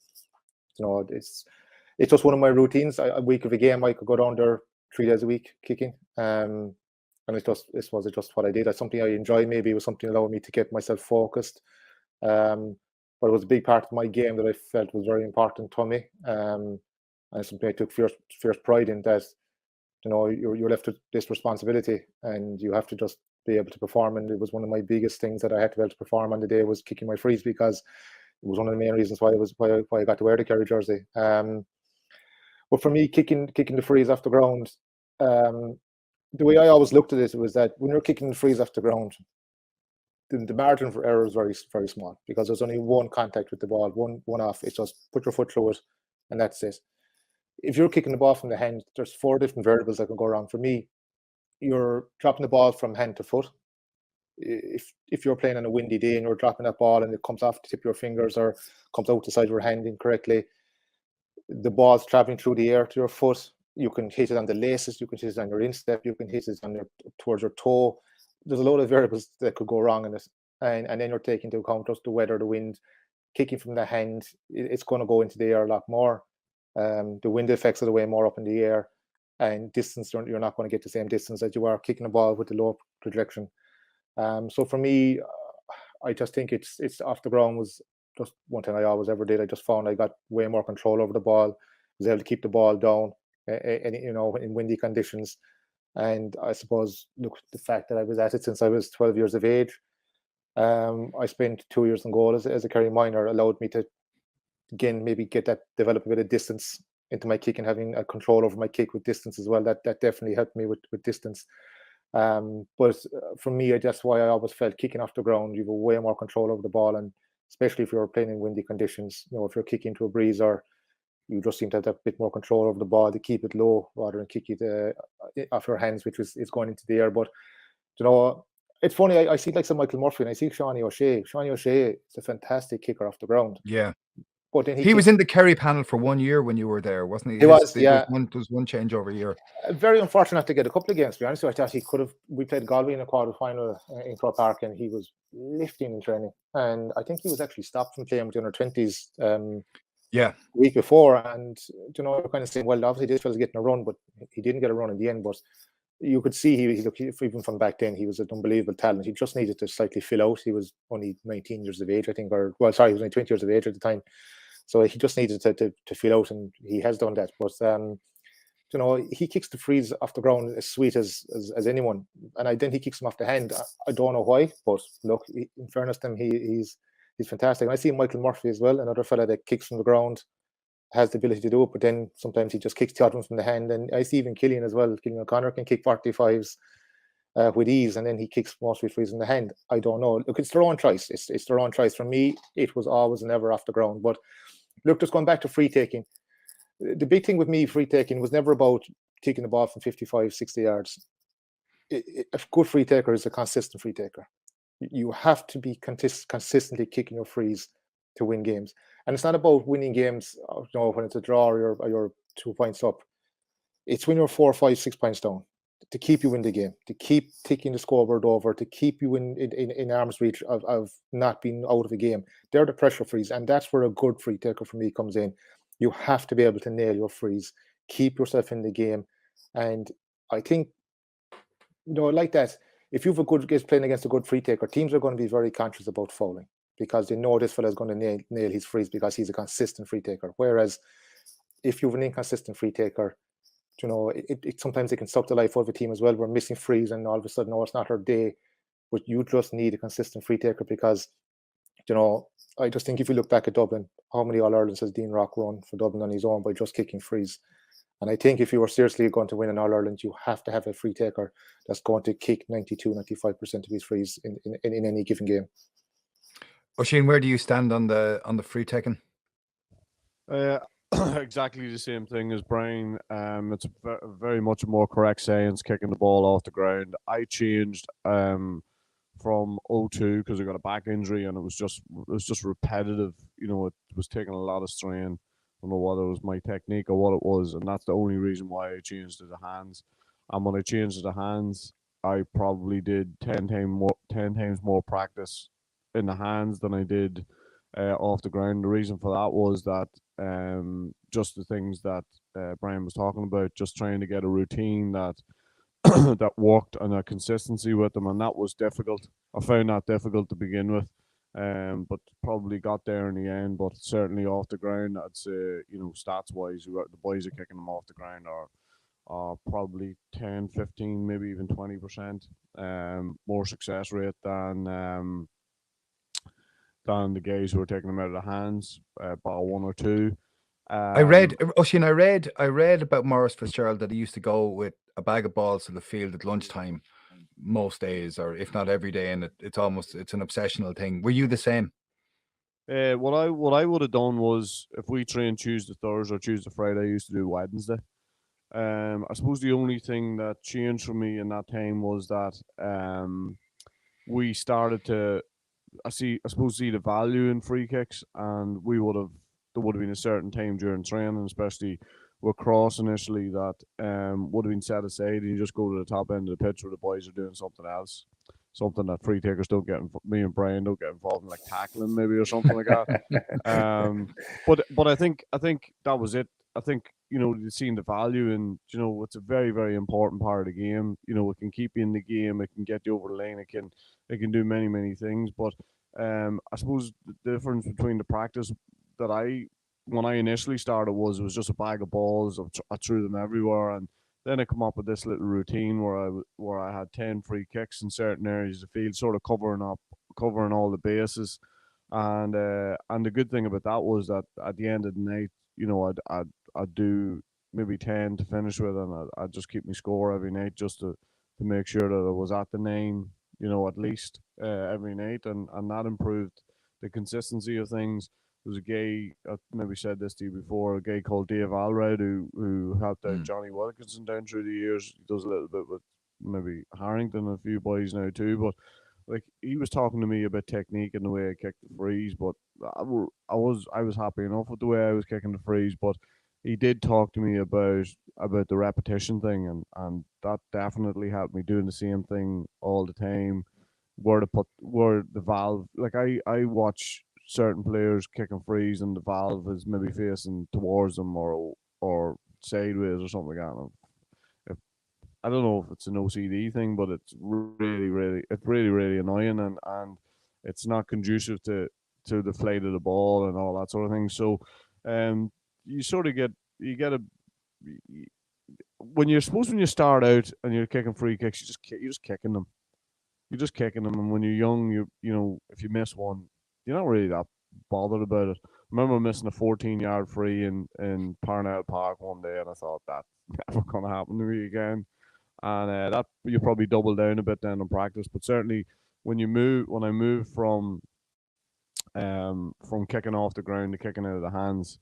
It's just one of my routines. A week of a game, I could go down there 3 days a week kicking. And it was just what I did. It's something I enjoy. Maybe it was something that allowed me to get myself focused. But it was a big part of my game that I felt was very important to me. And something I took fierce pride in, that you're left with this responsibility and you have to just be able to perform. And it was one of my biggest things that I had to be able to perform on the day was kicking my frees, because it was one of the main reasons why I got to wear the Kerry jersey. But for me, kicking the frees off the ground, the way I always looked at it was that when you're kicking the frees off the ground, the margin for error is very, very small, because there's only one contact with the ball, one off. It's just put your foot through it, and that's it. If you're kicking the ball from the hand, there's 4 different variables that can go wrong. For me, you're dropping the ball from hand to foot. If you're playing on a windy day and you're dropping that ball and it comes off the tip of your fingers or comes out the side of your hand incorrectly, the ball's traveling through the air to your foot. You can hit it on the laces, you can hit it on your instep, you can hit it on towards your toe. There's a lot of variables that could go wrong in it. And then you're taking into account just the weather, the wind, kicking from the hand, it's going to go into the air a lot more. The wind affects it way more up in the air, and distance, you're not going to get the same distance as you are kicking a ball with the low projection. So for me, I just think it's off the ground was just one thing I always ever did. I just found I got way more control over the ball, was able to keep the ball down, in windy conditions. And I suppose, look, the fact that I was at it since I was 12 years of age, I spent 2 years in goal as a Kerry minor, allowed me to, again, maybe develop a bit of distance into my kick and having a control over my kick with distance as well. That definitely helped me with distance. But for me, that's why I always felt kicking off the ground, you have way more control over the ball, and especially if you're playing in windy conditions, if you're kicking to a breeze, or you just seem to have a bit more control over the ball to keep it low rather than kick it off your hands, which is going into the air. But it's funny, I see like some Michael Murphy and I see Seanie O'Shea. Seanie O'Shea is a fantastic kicker off the ground. Yeah. But then he was in the Kerry panel for 1 year when you were there, wasn't he? He was, yeah. There was one change over a year. Very unfortunate to get a couple of games, to be honest. I thought he could have. We played Galway in a quarter final in Croke Park, and he was lifting in training. And I think he was actually stopped from playing with the under-20s the week before. And, you're kind of saying, well, obviously this fella's getting a run, but he didn't get a run in the end. But you could see he looked, even from back then, he was an unbelievable talent. He just needed to slightly fill out. He was only 19 years of age, I think, he was only 20 years of age at the time. So he just needed to fill out, and he has done that. But he kicks the frees off the ground as sweet as anyone, and then he kicks them off the hand. I don't know why, but look, in fairness to him, he's fantastic. And I see Michael Murphy as well, another fella that kicks from the ground, has the ability to do it, but then sometimes he just kicks the other one from the hand. And I see even Killian as well. Killian O'Connor can kick 45s with ease, and then he kicks mostly frees in the hand. I don't know. Look, it's their own choice. It's their own choice. For me, it was always never off the ground. But look, just going back to free taking, the big thing with me, free taking, was never about kicking the ball from 55, 60 yards. A good free taker is a consistent free taker. You have to be consistently kicking your frees to win games. And it's not about winning games, when it's a draw or you're 2 points up. It's when you're 4, 5, 6 points down, to keep you in the game, to keep ticking the scoreboard over, to keep you in arm's reach of not being out of the game. They're the pressure frees, and that's where a good free taker for me comes in. You have to be able to nail your frees, keep yourself in the game. And I think, like that, if you have a good guy playing against a good free taker, teams are going to be very conscious about fouling, because they know this fella is going to nail his frees because he's a consistent free taker. Whereas if you have an inconsistent free taker, sometimes it can suck the life out of a team as well. We're missing frees, and all of a sudden, it's not our day. But you just need a consistent free taker, because, I just think if you look back at Dublin, how many All-Irelands has Dean Rock won for Dublin on his own by just kicking frees? And I think if you were seriously going to win an All-Ireland, you have to have a free taker that's going to kick 92, 95% of his frees in any given game. Oisín, where do you stand on the free taking? Exactly the same thing as Bryan. It's very much a more correct science, kicking the ball off the ground. I changed from 02 because I got a back injury, and it was just repetitive. It was taking a lot of strain. I don't know whether it was my technique or what it was, and that's the only reason why I changed to the hands. And when I changed to the hands, I probably did 10 times more practice in the hands than I did off the ground. The reason for that was that just the things that Bryan was talking about, just trying to get a routine that that worked, and a consistency with them, and that was difficult. I found that difficult to begin with, but probably got there in the end. But certainly off the ground, I'd say, stats wise, the boys are kicking them off the ground are probably 10, 15, maybe even 20% more success rate than the guys who are taking them out of the hands by 1 or 2. I read, Oisín, I read about Maurice Fitzgerald that he used to go with a bag of balls to the field at lunchtime most days, or if not every day, and it's an obsessional thing. Were you the same? What I would have done was, if we trained Tuesday, Thursday, or Tuesday, Friday, I used to do Wednesday. I suppose the only thing that changed for me in that time was that we started to see the value in free kicks, and we would have there would have been a certain time during training, especially with cross initially, that would have been set aside, and you just go to the top end of the pitch where the boys are doing something else, something that free takers don't get. Me and Bryan don't get involved in, like tackling maybe or something like that. But I think that was it. I think, you've seen the value, and it's a very, very important part of the game. It can keep you in the game, it can get you over the line, it can do many, many things. But I suppose the difference between the practice that when I initially started was it was just a bag of balls. I threw them everywhere, and then I come up with this little routine where I had 10 free kicks in certain areas of the field, sort of covering all the bases. And the good thing about that was that at the end of the night, I'd do maybe 10 to finish with, and I'd just keep my score every night just to make sure that I was at the 9, at least every night, and that improved the consistency of things. There was a guy, I maybe said this to you before, a guy called Dave Alred who helped out Johnny Wilkinson down through the years. He does a little bit with maybe Harrington and a few boys now too, but like he was talking to me about technique and the way I kicked the frees, but I was happy enough with the way I was kicking the frees, but he did talk to me about the repetition thing, and that definitely helped me doing the same thing all the time. Where the valve, like I watch certain players kicking frees and the valve is maybe facing towards them or sideways or something like that. I don't know if it's an OCD thing, but it's really annoying, and it's not conducive to the flight of the ball and all that sort of thing. So, you sort of get when you start out and you're kicking free kicks, you're just kicking them. You're just kicking them, and when you're young, if you miss one, you're not really that bothered about it. I remember missing a 14-yard free in Parnell Park one day, and I thought that's never going to happen to me again. And that you probably double down a bit then in practice, but certainly when I moved from kicking off the ground to kicking out of the hands,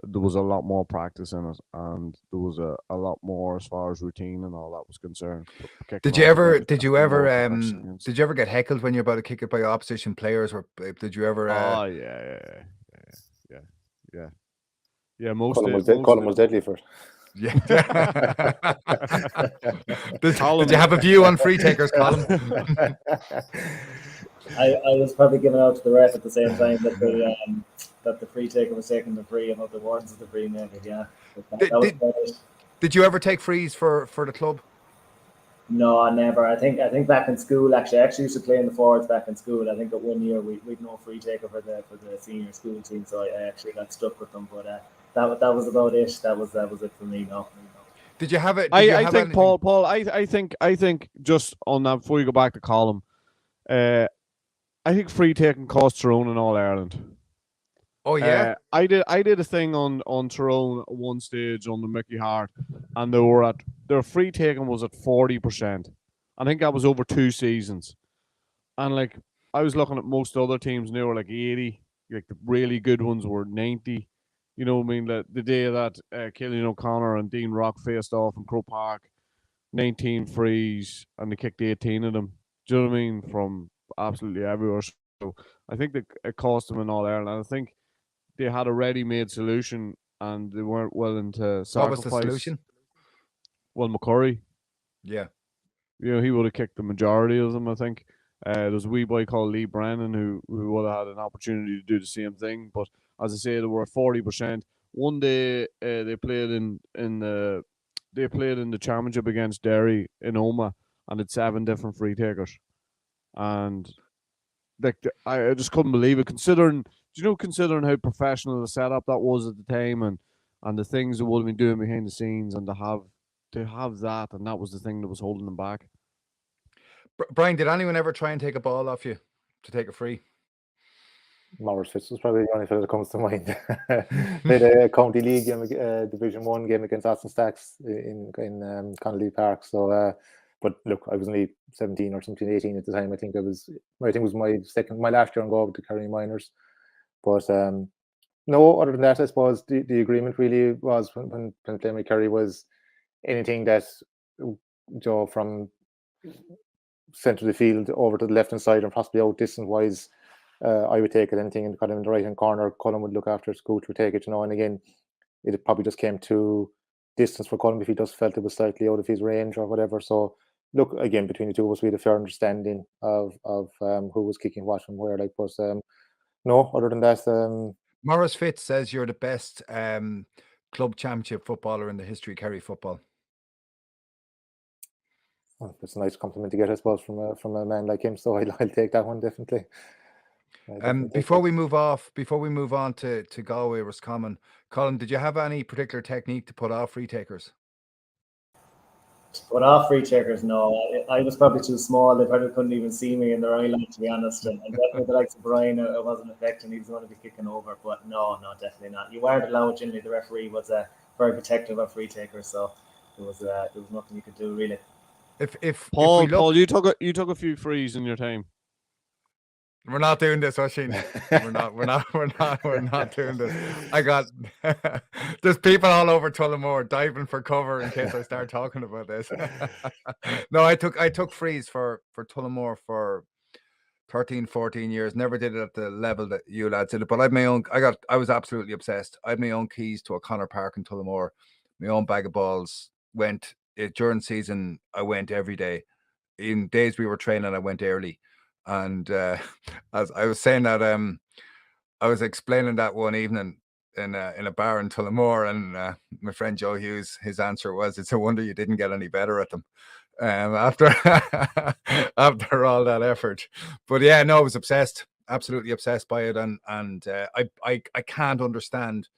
there was a lot more practice in it, and there was a lot more as far as routine and all that was concerned. Did you ever get heckled when you're about to kick it by opposition players, or did you ever? Oh yeah. Colm was deadly for it. Yeah. Did you have a view on free takers, Colm? I was probably giving out to the ref at the same time that the free taker was taking the free and not the wards of the free maker. Yeah. Did you ever take frees for the club? No, never. I think back in school, actually, I used to play in the forwards back in school. I think that 1 year we'd no free taker for the senior school team, so I actually got stuck with them. But that was about it. That was it for me. No. Did you have it? I think Paul. I think just on that before you go back to Colm, I think free taking cost Tyrone in All Ireland. Oh yeah, I did a thing on Tyrone at one stage on the Mickey Hart, and their free taking was at 40%. I think that was over 2 seasons, and like I was looking at most other teams, and they were like 80. Like the really good ones were 90. You know what I mean? The day that Killian O'Connor and Dean Rock faced off in Croke Park, 19 frees, and they kicked 18 of them. Do you know what I mean? From absolutely everywhere. So I think that it cost them in All Ireland. And I think they had a ready-made solution, and they weren't willing to sacrifice. What was the solution? Well, McCurry. Yeah. He would have kicked the majority of them, I think. There's a wee boy called Lee Brennan who would have had an opportunity to do the same thing. But as I say, they were at 40%. One day they played in the championship against Derry in Oma, and had 7 different free takers. And like I just couldn't believe it, considering how professional the setup that was at the time, and the things that would have been doing behind the scenes, and to have that, and that was the thing that was holding them back. Bryan, did anyone ever try and take a ball off you to take a free? Maurice Fitz was probably the only fellow that comes to mind. Played a county league game, Division 1 game against Aston Stacks in Connolly Park. So, but look, I was only 17 or something, 18 at the time. I think it was my last year on go to Kerry Minors. But no, other than that, I suppose the agreement really was when playing with Kerry was anything that from centre of the field over to the left hand side and possibly out distance wise. I would take it. Anything in kind of in the right hand corner, Colm would look after it. Gooch would take it. And again, it probably just came to distance for Colm if he just felt it was slightly out of his range or whatever. So look, again, between the two of us, we had a fair understanding of who was kicking what and where. But no, other than that, Morris Fitz says you're the best club championship footballer in the history of Kerry football. Well, it's a nice compliment to get, I suppose, from a man like him. So I'll take that one definitely. Before we move on to Galway, Roscommon, Colin, did you have any particular technique to put off free takers? Put off free takers, no. I was probably too small. They probably couldn't even see me in their eye line, to be honest. And definitely the likes of Bryan, it wasn't affecting. He was going to be kicking over. But no, definitely not. You weren't allowed. Generally, the referee was very protective of free takers, so there was nothing you could do really. Paul, you took a few frees in your time. We're not doing this, Oisín. We're not doing this. I got there's people all over Tullamore diving for cover in case I start talking about this. No, I took frees for Tullamore for 13, 14 years. Never did it at the level that you lads did it. But I was absolutely obsessed. I had my own keys to O'Connor Park in Tullamore, my own bag of balls. During season, I went every day. In days we were training, I went early. And as I was saying that, I was explaining that one evening in a bar in Tullamore, and my friend Joe Hughes, his answer was, "It's a wonder you didn't get any better at them after after all that effort." But yeah, no, I was obsessed, absolutely obsessed by it, and I can't understand.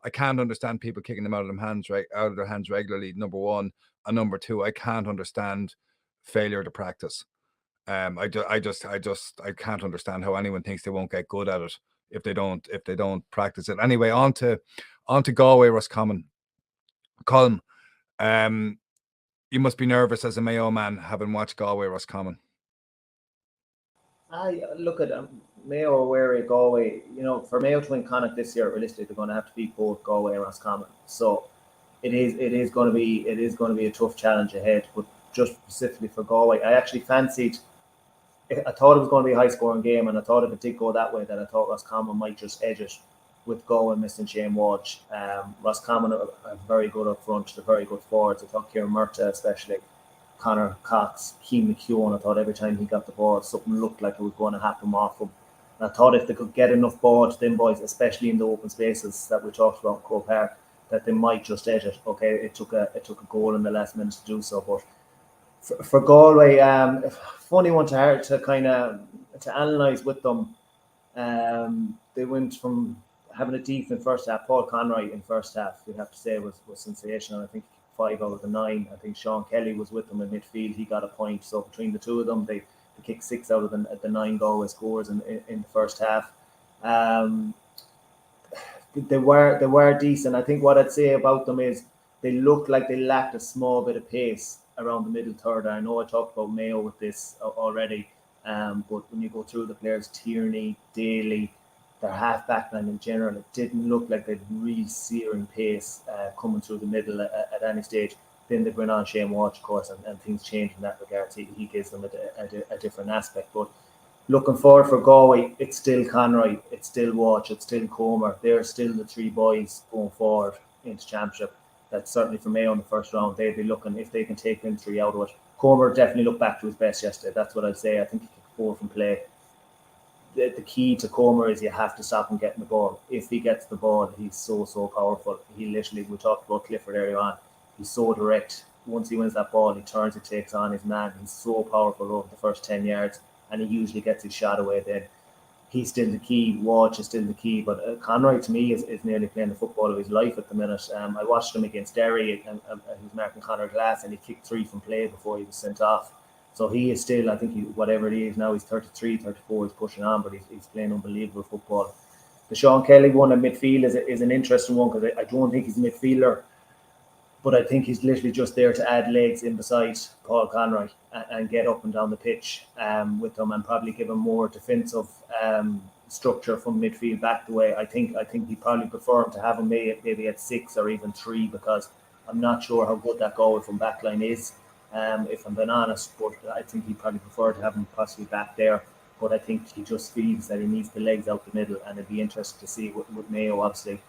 I can't understand people kicking them out of their hands regularly. Number one, and number two, I can't understand failure to practice. I can't understand how anyone thinks they won't get good at it if they don't practice it. Anyway, on to Galway, Roscommon. Colm, you must be nervous as a Mayo man having watched Galway, Roscommon. I look at Mayo are wary of Galway. For Mayo to win Connacht this year, realistically, they're going to have to beat both Galway and Roscommon. So it is going to be a tough challenge ahead. But just specifically for Galway, I actually fancied. I thought it was going to be a high-scoring game, and I thought if it did go that way, that I thought Roscommon might just edge it with Galway missing Shane Walsh. Roscommon are very good up front. They're very good forwards. I thought Kieran Murta, especially, Conor Cox, Keane McKeown, I thought every time he got the ball, something looked like it was going to happen off him. And I thought if they could get enough ball to them boys, especially in the open spaces that we talked about in Croke Park, that they might just edge it. Okay, it took a goal in the last minute to do so, but for Galway, funny one to kind of analyse with them. They went from having a decent first half. Paul Conroy in first half, you'd have to say, was sensational. I think 5 out of the 9. I think Sean Kelly was with them in midfield. He got a point. So between the two of them, they kicked 6 out of the 9 Galway scores in the first half. They were decent. I think what I'd say about them is they looked like they lacked a small bit of pace around the middle third. I know I talked about Mayo with this already, but when you go through the players, Tierney, Daly, their half-back line in general, it didn't look like they'd real searing pace coming through the middle at any stage. Then they bring on Shane Walsh, of course, and things change in that regard. He gives them a different aspect. But looking forward for Galway, it's still Conroy, it's still Walsh, it's still Comer. They're still the 3 boys going forward into championship. That's certainly for Mayo in the first round. They'd be looking if they can take them 3 out of it. Comer definitely looked back to his best yesterday. That's what I'd say. I think he kicked 4 from play. The key to Comer is you have to stop him getting the ball. If he gets the ball, he's so powerful. He literally, we talked about Clifford earlier on, he's so direct. Once he wins that ball, he turns, he takes on his man. He's so powerful over the first 10 yards, and he usually gets his shot away then. He's still the key. Walsh is still the key. But Conroy, to me, is nearly playing the football of his life at the minute. I watched him against Derry, and he was marking Conor Glass, and he kicked 3 from play before he was sent off. So he is still, I think, whatever it is now, he's 33, 34, he's pushing on, but he's playing unbelievable football. The Sean Kelly one in midfield is an interesting one, because I don't think he's a midfielder, but I think he's literally just there to add legs in beside Paul Conroy and get up and down the pitch with them, and probably give him more defensive structure from midfield back the way. I think he'd probably prefer him to have him maybe at 6 or even 3, because I'm not sure how good that goal from backline is, if I'm being honest. But I think he'd probably prefer to have him possibly back there. but I think he just feels that he needs the legs out the middle, and it'd be interesting to see with Mayo, obviously,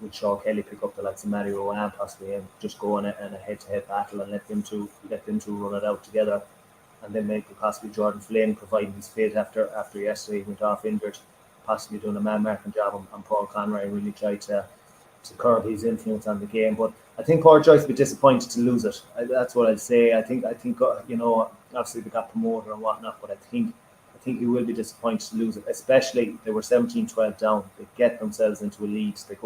with Sean Kelly pick up the likes of Mayo and possibly, and just go in a head-to-head battle and let them two run it out together, and then maybe possibly Jordan Flynn, providing he's fit after yesterday, he went off injured, possibly doing a man-marking job on Paul Conroy, and really try to curb his influence on the game. But I think Port Joyce would be disappointed to lose it. That's what I'd say. I think obviously they got promoted and whatnot, but I think he will be disappointed to lose it. Especially they were 17-12 down. They get themselves into a lead. They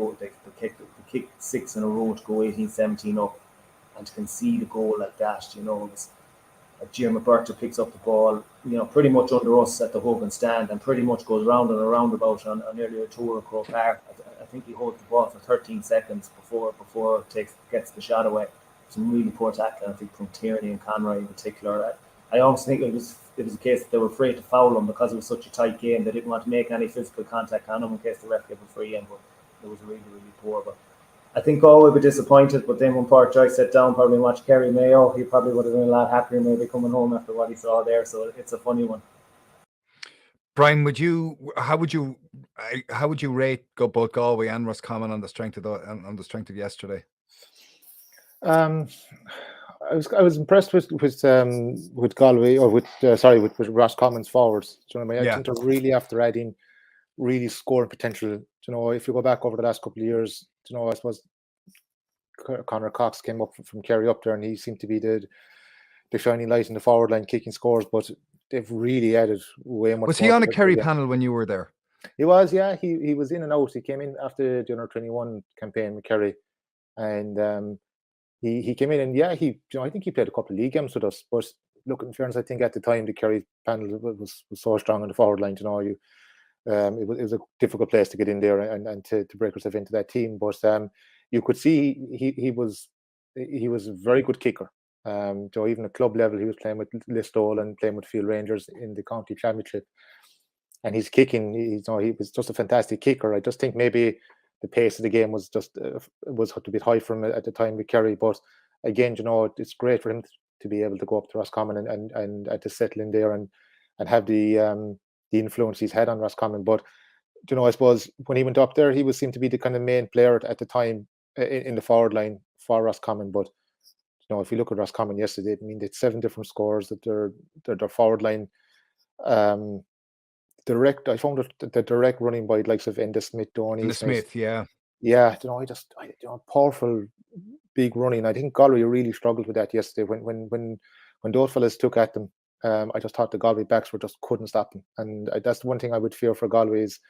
kick 6 in a row to go 18-17 up, and to concede a goal like that, Jim McBurter picks up the ball, pretty much under us at the Hogan stand, and pretty much goes round and around about on nearly a tour of Croke Park. I think he holds the ball for 13 seconds before it gets the shot away. Some really poor tackling, I think, from Tierney and Conroy in particular. I almost think it was a case that they were afraid to foul him because it was such a tight game. They didn't want to make any physical contact on him in case the ref gave him free in, but it was really, really poor. But I think Galway would be disappointed, but then when Port Joyce sat down probably and watched Kerry Mayo, he probably would have been a lot happier maybe coming home after what he saw there. So it's a funny one. Brian, how would you rate both Galway and Roscommon on the strength of yesterday? I was impressed with Galway, or with Roscommon's forwards. Do you know what I mean? I think they're really after adding really scoring potential. If you go back over the last couple of years, I suppose Conor Cox came up from Kerry up there, and he seemed to be the shining light in the forward line, kicking scores. But they've really added way much. Was he on a Kerry panel when you were there? He was, yeah. He was in and out. He came in after the under-21 campaign with Kerry, and he came in, and I think he played a couple of league games with us. But look, in fairness, I think at the time the Kerry panel was so strong on the forward line. It was a difficult place to get in there and to break yourself into that team. But you could see he was a very good kicker. Even at club level, he was playing with Listowel and playing with Field Rangers in the county championship. And his kicking, he was just a fantastic kicker. I just think maybe the pace of the game was just was a bit high for him at the time with Kerry. But again, it's great for him to be able to go up to Roscommon and to settle in there and have the influence he's had on Roscommon. But I suppose when he went up there, he seemed to be the kind of main player at the time in the forward line for Roscommon. But if you look at Roscommon yesterday, I mean, they had 7 different scores. That their forward line, direct. I found the direct running by the likes of Enda Smith, Donny Smith, yeah, powerful, big running. I think Galway really struggled with that yesterday when those fellas took at them. I just thought the Galway backs just couldn't stop them, and that's one thing I would fear for Galway is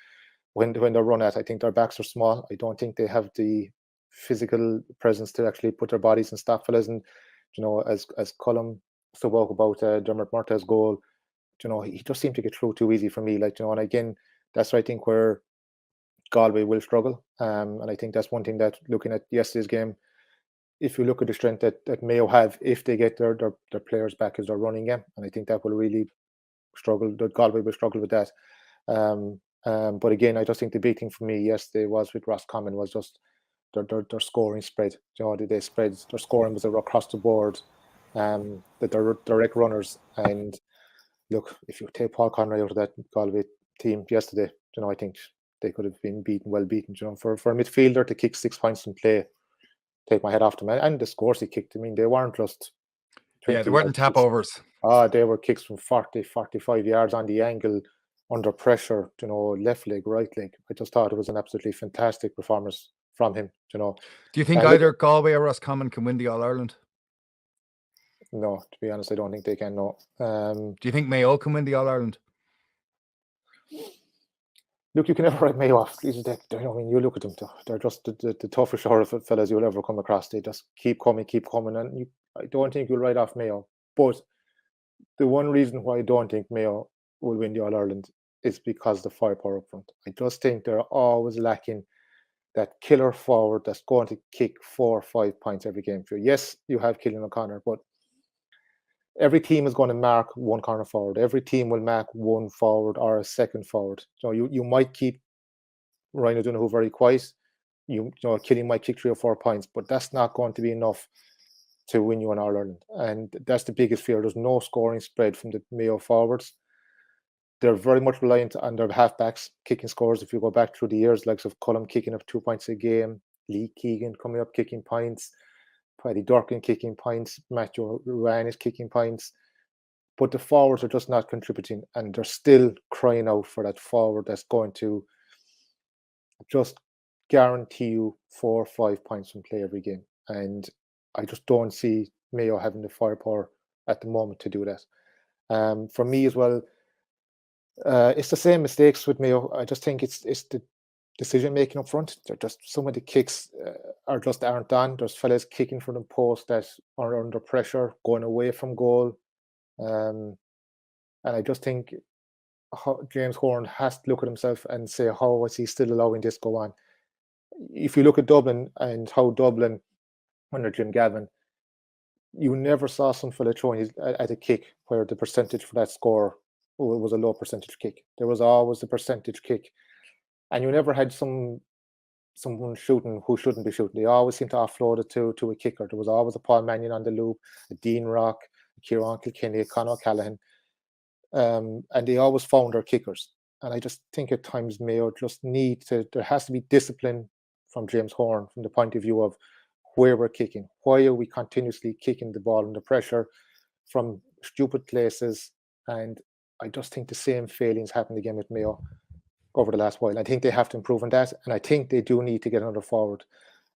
when they run at. I think their backs are small. I don't think they have the physical presence to actually put their bodies and stop fellas. And as Colm spoke about Dermot Murtaugh's goal, he just seemed to get through too easy for me. And again, that's I think where Galway will struggle. And I think that's one thing that looking at yesterday's game, if you look at the strength that Mayo have, if they get their players back as their running game, and I think that will really struggle. That Galway will struggle with that. But again, I just think the big thing for me yesterday was with Roscommon was just their scoring spread. They spread their scoring was across the board. That they're direct runners. And look, if you take Paul Conroy out of that Galway team yesterday, I think they could have been well beaten. For a midfielder to kick 6 points in play, take my head off them. And the scores he kicked, I mean, they weren't just... they weren't tap overs. They were kicks from 40, 45 yards on the angle, under pressure, left leg, right leg. I just thought it was an absolutely fantastic performance from him, Do you think either Galway or Roscommon can win the All-Ireland? No, to be honest, I don't think they can, no. Do you think Mayo can win the All-Ireland? Look, you can never write Mayo off. I mean, you look at them; they're just the toughest sort of fellas you'll ever come across. They just keep coming, and I don't think you'll write off Mayo. But the one reason why I don't think Mayo will win the All-Ireland is because of the firepower up front. I just think they're always lacking that killer forward that's going to kick 4 or 5 points every game for you. Yes, you have Killian O'Connor, but every team is going to mark one corner forward. Every team will mark one forward or a second forward. So you might keep Ryan O'Donoghue very quiet. Killian might kick 3 or 4 points, but that's not going to be enough to win you an All-Ireland. And that's the biggest fear. There's no scoring spread from the Mayo forwards. they're very much reliant on their halfbacks kicking scores. If you go back through the years, like of Colm kicking up 2 points a game, Lee Keegan coming up kicking points, Paddy Durkin kicking points, Matthew Ryan is kicking points. But the forwards are just not contributing, and they're still crying out for that forward that's going to just guarantee you 4 or 5 points from play every game. And I just don't see Mayo having the firepower at the moment to do that. For me as well, it's the same mistakes with Mayo. I just think it's the decision making up front. They're just some of the kicks aren't done. There's fellas kicking from the post that are under pressure, going away from goal. And I just think James Horan has to look at himself and say, how is he still allowing this go on? If you look at Dublin and how Dublin, under Jim Gavin, you never saw some fella throwing at a kick where the percentage for that score was a low percentage kick. There was always a percentage kick. And you never had someone shooting who shouldn't be shooting. They always seem to offload it to a kicker. There was always a Paul Mannion on the loop, a Dean Rock, a Kieran Kilkenny, a Conor O'Callaghan. And they always found their kickers. And I just think at times Mayo just there has to be discipline from James Horan from the point of view of where we're kicking. Why are we continuously kicking the ball under pressure from stupid places? And I just think the same failings happened again with Mayo over the last while. I think they have to improve on that, and I think they do need to get another forward.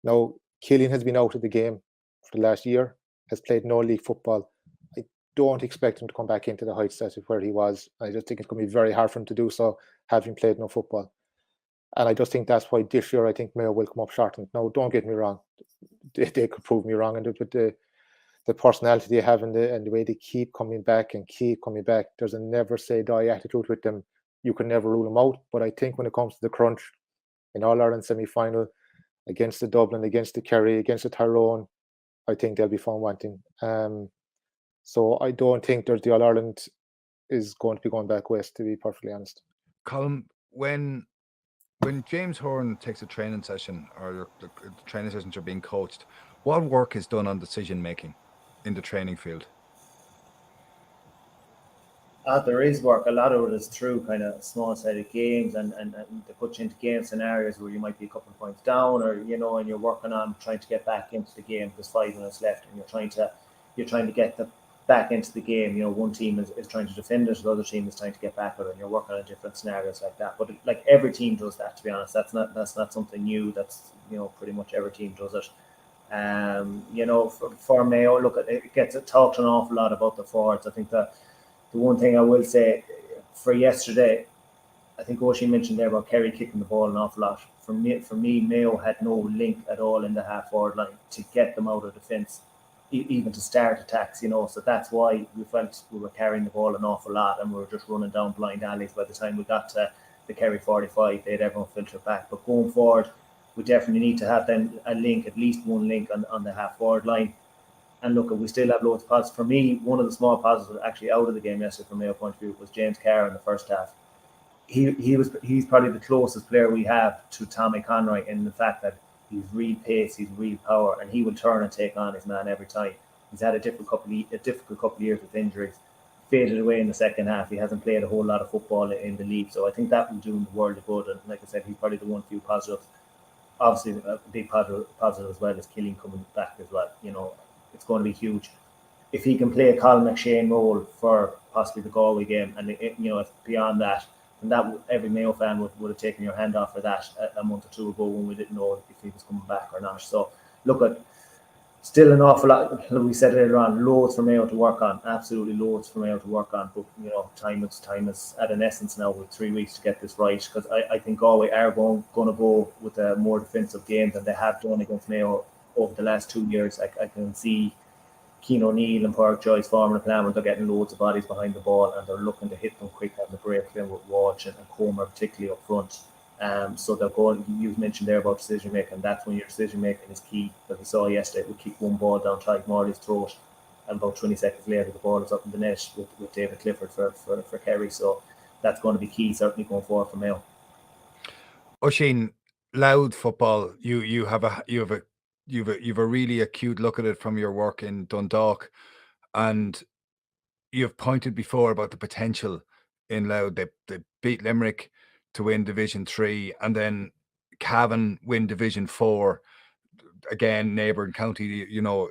Now, Killian has been out of the game for the last year, has played no league football. I don't expect him to come back into the heights that where he was. I just think it's going to be very hard for him to do so, having played no football. And I just think that's why this year I think Mayo will come up short. Now, don't get me wrong. They could prove me wrong, and with the personality they have and the way they keep coming back, there's a never say die attitude with them. You can never rule them out. But I think when it comes to the crunch, in All-Ireland semi-final, against the Dublin, against the Kerry, against the Tyrone, I think they'll be found wanting. So I don't think the All-Ireland is going to be going back west, to be perfectly honest. Colm, when James Horan takes a training session, or the training sessions are being coached, what work is done on decision making in the training field? There is work. A lot of it is through kind of small-sided games, and they put you into game scenarios where you might be a couple of points down, or and you're working on trying to get back into the game. There's 5 minutes left, and you're trying to get back into the game. One team is trying to defend it, the other team is trying to get back with it, and you're working on different scenarios like that. But like every team does that, to be honest. That's not something new. That's pretty much every team does it. For Mayo, look, it gets talked an awful lot about the forwards. I think that the one thing I will say for yesterday, I think Oisín mentioned there about Kerry kicking the ball an awful lot. For me, Mayo had no link at all in the half-forward line to get them out of defence, even to start attacks, So that's why we felt we were carrying the ball an awful lot, and we were just running down blind alleys. By the time we got to the Kerry 45, they had everyone filtered back. But going forward, we definitely need to have then a link, at least one link on the half-forward line. And look, we still have loads of positives. For me, one of the small positives actually out of the game yesterday from Mayo point of view was James Kerr in the first half. He's probably the closest player we have to Tommy Conroy in the fact that he's real pace, he's real power, and he will turn and take on his man every time. He's had a difficult couple of years with injuries, faded away in the second half. He hasn't played a whole lot of football in the league, so I think that will do him the world of good. And like I said, he's probably the one few positives. Obviously, a big positive as well is Killian coming back as well. It's going to be huge. If he can play a Colm McShane role for possibly the Galway game, and if beyond that, and that every Mayo fan would have taken your hand off for that a month or two ago when we didn't know if he was coming back or not. So look at still an awful lot. Like we said earlier on, loads for Mayo to work on. Absolutely loads for Mayo to work on. But time is at an essence now with 3 weeks to get this right, because I think Galway are going to go with a more defensive game than they have done against Mayo over the last 2 years. I can see Keane O'Neill and Park Joyce forming a plan where they're getting loads of bodies behind the ball, and they're looking to hit them quick on the break then with Walsh and Colm particularly up front. So they're going, you mentioned there about decision making. That's when your decision making is key. As we saw yesterday, we kicked one ball down Tyke Morley's throat, and about 20 seconds later the ball is up in the net with David Clifford for Kerry. So that's going to be key, certainly going forward for Mayo. Oisín, Loud football, you have a really acute look at it from your work in Dundalk, and you've pointed before about the potential in Louth. They beat Limerick to win Division 3, and then Cavan win Division 4. Again, neighbouring county, a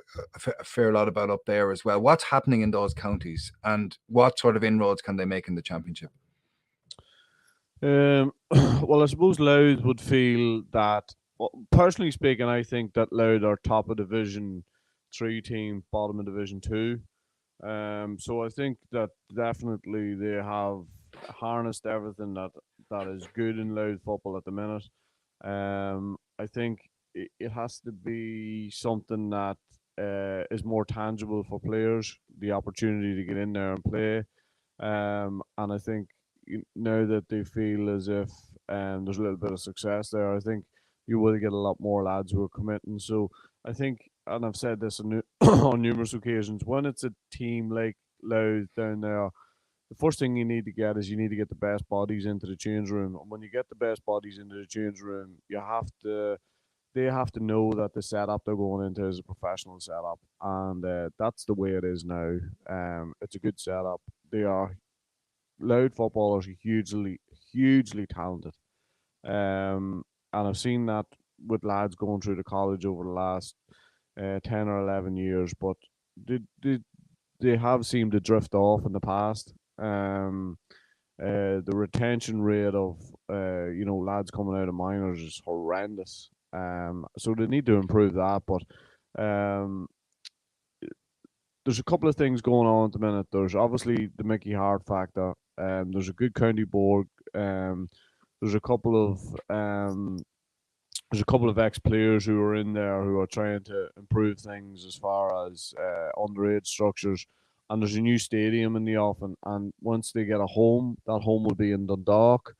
fair lot about up there as well. What's happening in those counties, and what sort of inroads can they make in the championship? Well, I suppose Louth would feel that, personally speaking, I think that Louth are top of Division 3 team, bottom of Division 2. So I think that definitely they have harnessed everything that is good in Louth football at the minute. I think it has to be something that is more tangible for players, the opportunity to get in there and play. And I think now that they feel as if there's a little bit of success there, I think you will get a lot more lads who are committing. So I think, and I've said this on, on numerous occasions, when it's a team like Louth down there, the first thing you need to get is you need to get the best bodies into the change room. And when you get the best bodies into the change room, they have to know that the setup they're going into is a professional setup, and that's the way it is now. It's a good setup. Louth footballers are hugely talented, and I've seen that with lads going through the college over the last 10 or 11 years, but they have seemed to drift off in the past. The retention rate of lads coming out of minors is horrendous. So they need to improve that, but there's a couple of things going on at the minute. There's obviously the Mickey Hart factor. There's a good county board. There's a couple of ex-players who are in there who are trying to improve things as far as underage structures. And there's a new stadium in the offing. And once they get a home, that home will be in Dundalk.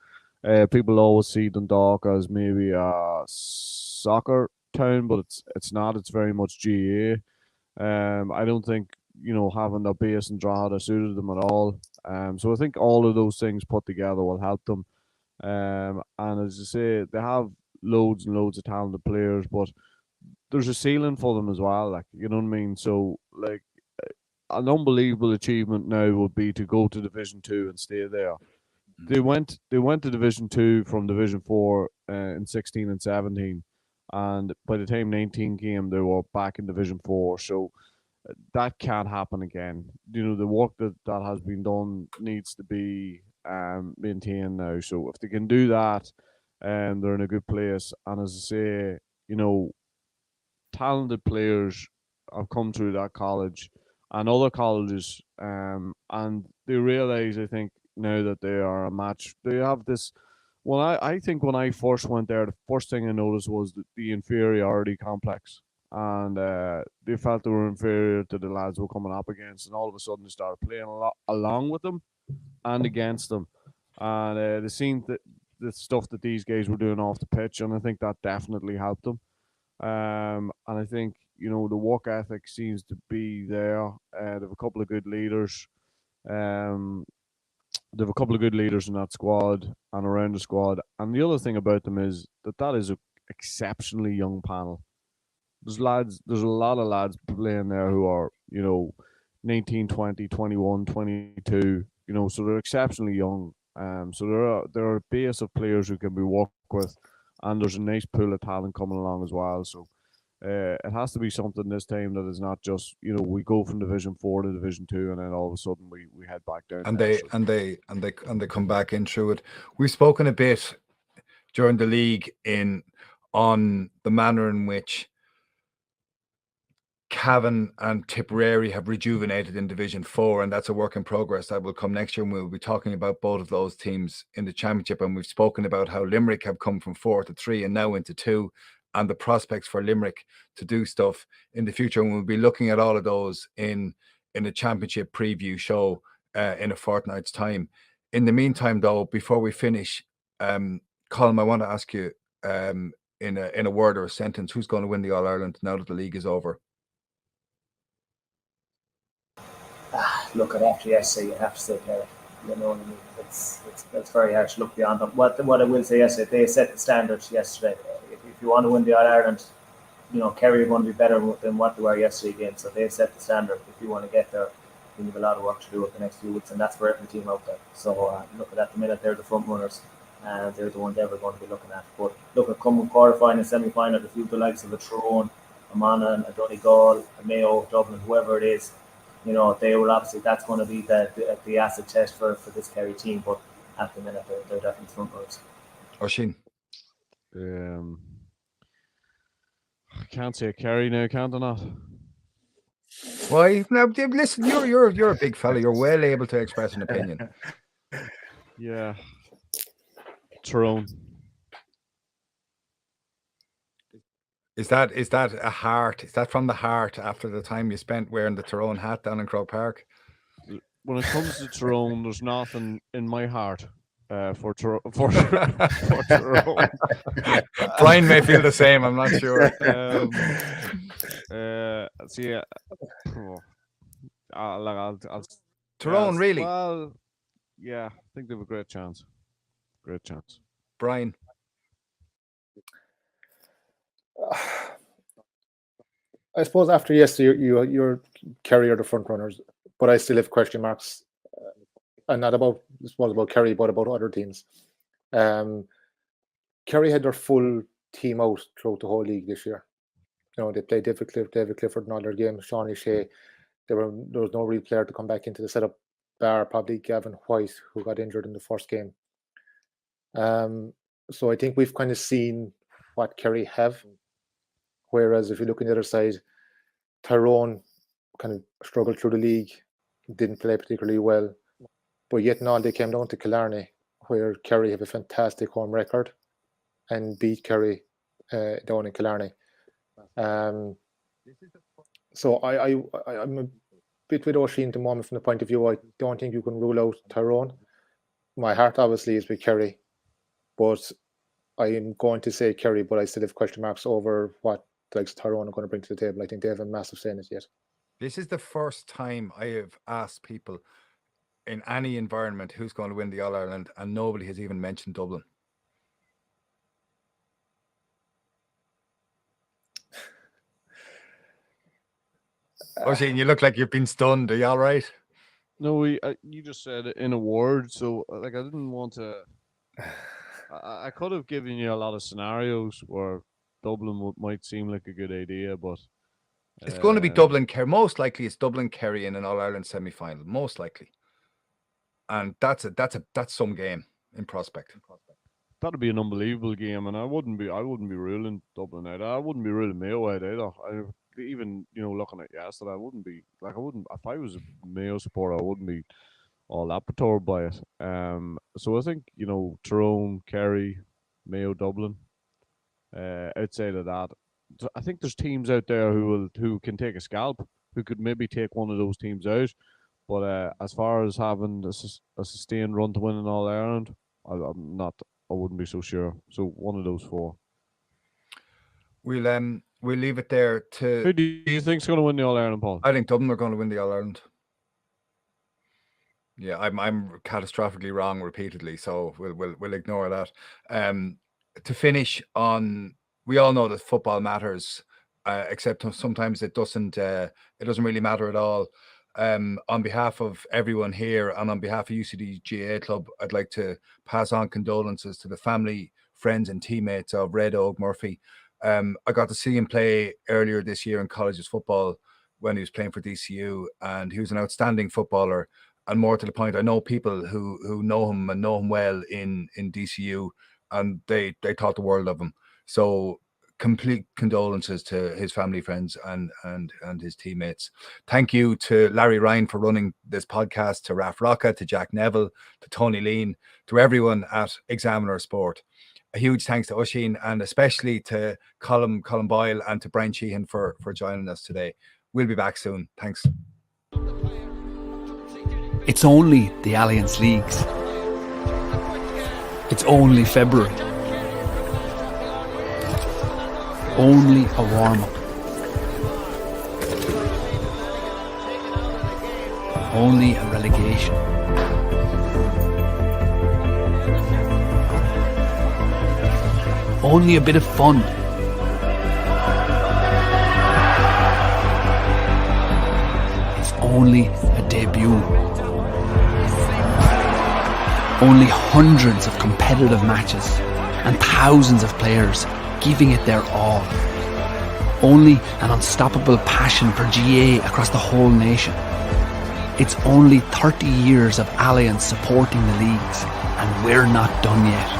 People always see Dundalk as maybe a soccer town, but it's not. It's very much GAA. I don't think having the base in Drogheda suited them at all. So I think all of those things put together will help them. And as I say, they have loads and loads of talented players, but there's a ceiling for them as well. Like, you know what I mean? So like an unbelievable achievement now would be to go to Division 2 and stay there. They went to Division 2 from Division 4 in 16 and 17, and by the time 19 came, they were back in Division 4. So that can't happen again. The work that has been done needs to be maintained now. So if they can do that, they're in a good place. And as I say, talented players have come through that college and other colleges, and they realize, I think, now that they are a match. They have this. Well, I think when I first went there, the first thing I noticed was the inferiority complex, and they felt they were inferior to the lads who were coming up against, and all of a sudden they started playing a lot along with them and against them, and they seen the stuff that these guys were doing off the pitch, and I think that definitely helped them. And I think the work ethic seems to be there. They have a couple of good leaders. They have a couple of good leaders in that squad and around the squad. And the other thing about them is that is an exceptionally young panel. There's a lot of lads playing there who are, 19, 20, 21, 22, so they're exceptionally young. So there are a base of players who can be worked with, and there's a nice pool of talent coming along as well. So it has to be something this time that is not just we go from Division 4 to Division 2 and then all of a sudden we head back down. And they come back in through it. We've spoken a bit during the league on the manner in which Cavan and Tipperary have rejuvenated in Division 4, and that's a work in progress that will come next year, and we'll be talking about both of those teams in the championship. And we've spoken about how Limerick have come from 4 to 3 and now into 2, and the prospects for Limerick to do stuff in the future. And we'll be looking at all of those in a championship preview show in a fortnight's time. In the meantime, though, before we finish, Colm, I want to ask you in a word or a sentence, who's going to win the All-Ireland now that the league is over? Look, after yesterday, you have to say Kerry. It's very hard to look beyond them. What I will say yesterday, they set the standards yesterday. If you want to win the All-Ireland, Kerry are going to be better than what they were yesterday again. So they set the standard if you want to get there. We have a lot of work to do over the next few weeks, and that's for every team out there. So look at the minute, they're the front runners, and they're the ones ever going to be looking at. But look at coming quarter-final, semi-final, the few the likes of a Tyrone, a Monaghan, a Donegal, a Mayo, Dublin, whoever it is, they will obviously, that's going to be the acid test for this Kerry team. But at the minute, they're definitely front runners. Oisín. I can't say Kerry now, can't I not? Why? Now, listen, you're a big fella. You're well able to express an opinion. Yeah. Tyrone. Is that a heart? Is that from the heart after the time you spent wearing the Tyrone hat down in Croke Park? When it comes to Tyrone, there's nothing in my heart for Tyrone. Bryan may feel the same. I'm not sure. Tyrone, really? Well, yeah, I think they have a great chance. Great chance. Bryan. I suppose after yesterday, you're Kerry are the front runners, but I still have question marks, and not about Kerry, but about other teams. Kerry had their full team out throughout the whole league this year. They played David Clifford in all their games. Sean O'Shea. There was no real player to come back into the setup, bar probably Gavin White, who got injured in the first game. So I think we've kind of seen what Kerry have. Whereas if you look on the other side, Tyrone kind of struggled through the league, didn't play particularly well. But yet and all, they came down to Killarney, where Kerry have a fantastic home record and beat Kerry down in Killarney. So I'm a bit with Oisín at the moment from the point of view, I don't think you can rule out Tyrone. My heart obviously is with Kerry, but I am going to say Kerry, but I still have question marks over what Tyrone are going to bring to the table. I think they have a massive say in it yet. This is the first time I have asked people in any environment who's going to win the All-Ireland, and nobody has even mentioned Dublin. Oisín, you look like you've been stunned. Are you all right? No, you just said it in a word, so I didn't want to. I could have given you a lot of scenarios where Dublin might seem like a good idea, but it's going to be Dublin Kerry. Most likely, it's Dublin Kerry in an All-Ireland semi-final. Most likely, and that's some game in prospect. That'd be an unbelievable game, and I wouldn't be ruling Dublin out. I wouldn't be ruling Mayo out either. Even looking at yesterday, I wouldn't if I was a Mayo supporter, I wouldn't be all that perturbed by it. So I think Tyrone, Kerry, Mayo, Dublin. Outside of that, I think there's teams out there who can take a scalp, who could maybe take one of those teams out. But as far as having a sustained run to win in All Ireland, I wouldn't be so sure. So one of those four. We'll leave it there. Who do you think's going to win the All Ireland, Paul? I think Dublin are going to win the All Ireland. Yeah, I'm catastrophically wrong repeatedly, so we'll ignore that. To finish on, we all know that football matters, except sometimes it doesn't really matter at all. On behalf of everyone here and on behalf of UCD GAA Club, I'd like to pass on condolences to the family, friends and teammates of Red Oak Murphy. I got to see him play earlier this year in colleges football when he was playing for DCU, and he was an outstanding footballer. And more to the point, I know people who know him and know him well in DCU, and they thought the world of him. So complete condolences to his family, friends, and his teammates. Thank you to Larry Ryan for running this podcast, to Raf Rocca, to Jack Neville, to Tony Lean, to everyone at Examiner Sport. A huge thanks to Oisín, and especially to Colm Boyle and to Bryan Sheehan for joining us today. We'll be back soon. Thanks. It's only the Allianz Leagues. It's only February. Only a warm-up. Only a relegation. Only a bit of fun. It's only a debut. Only hundreds of competitive matches and thousands of players giving it their all. Only an unstoppable passion for GA across the whole nation. It's only 30 years of Allianz supporting the leagues, and we're not done yet.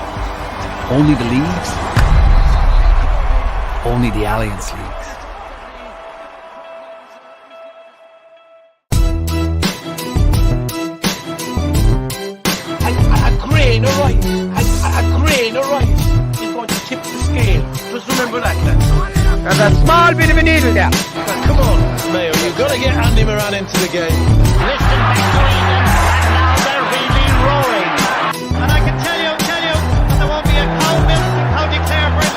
Only the leagues, only the Allianz Leagues. A grain of rice is going to tip the scale. Just remember that, lads. There's a small bit of a needle there. Come on, Mayo, you've got to get Andy Moran into the game. Listen back to Oisín.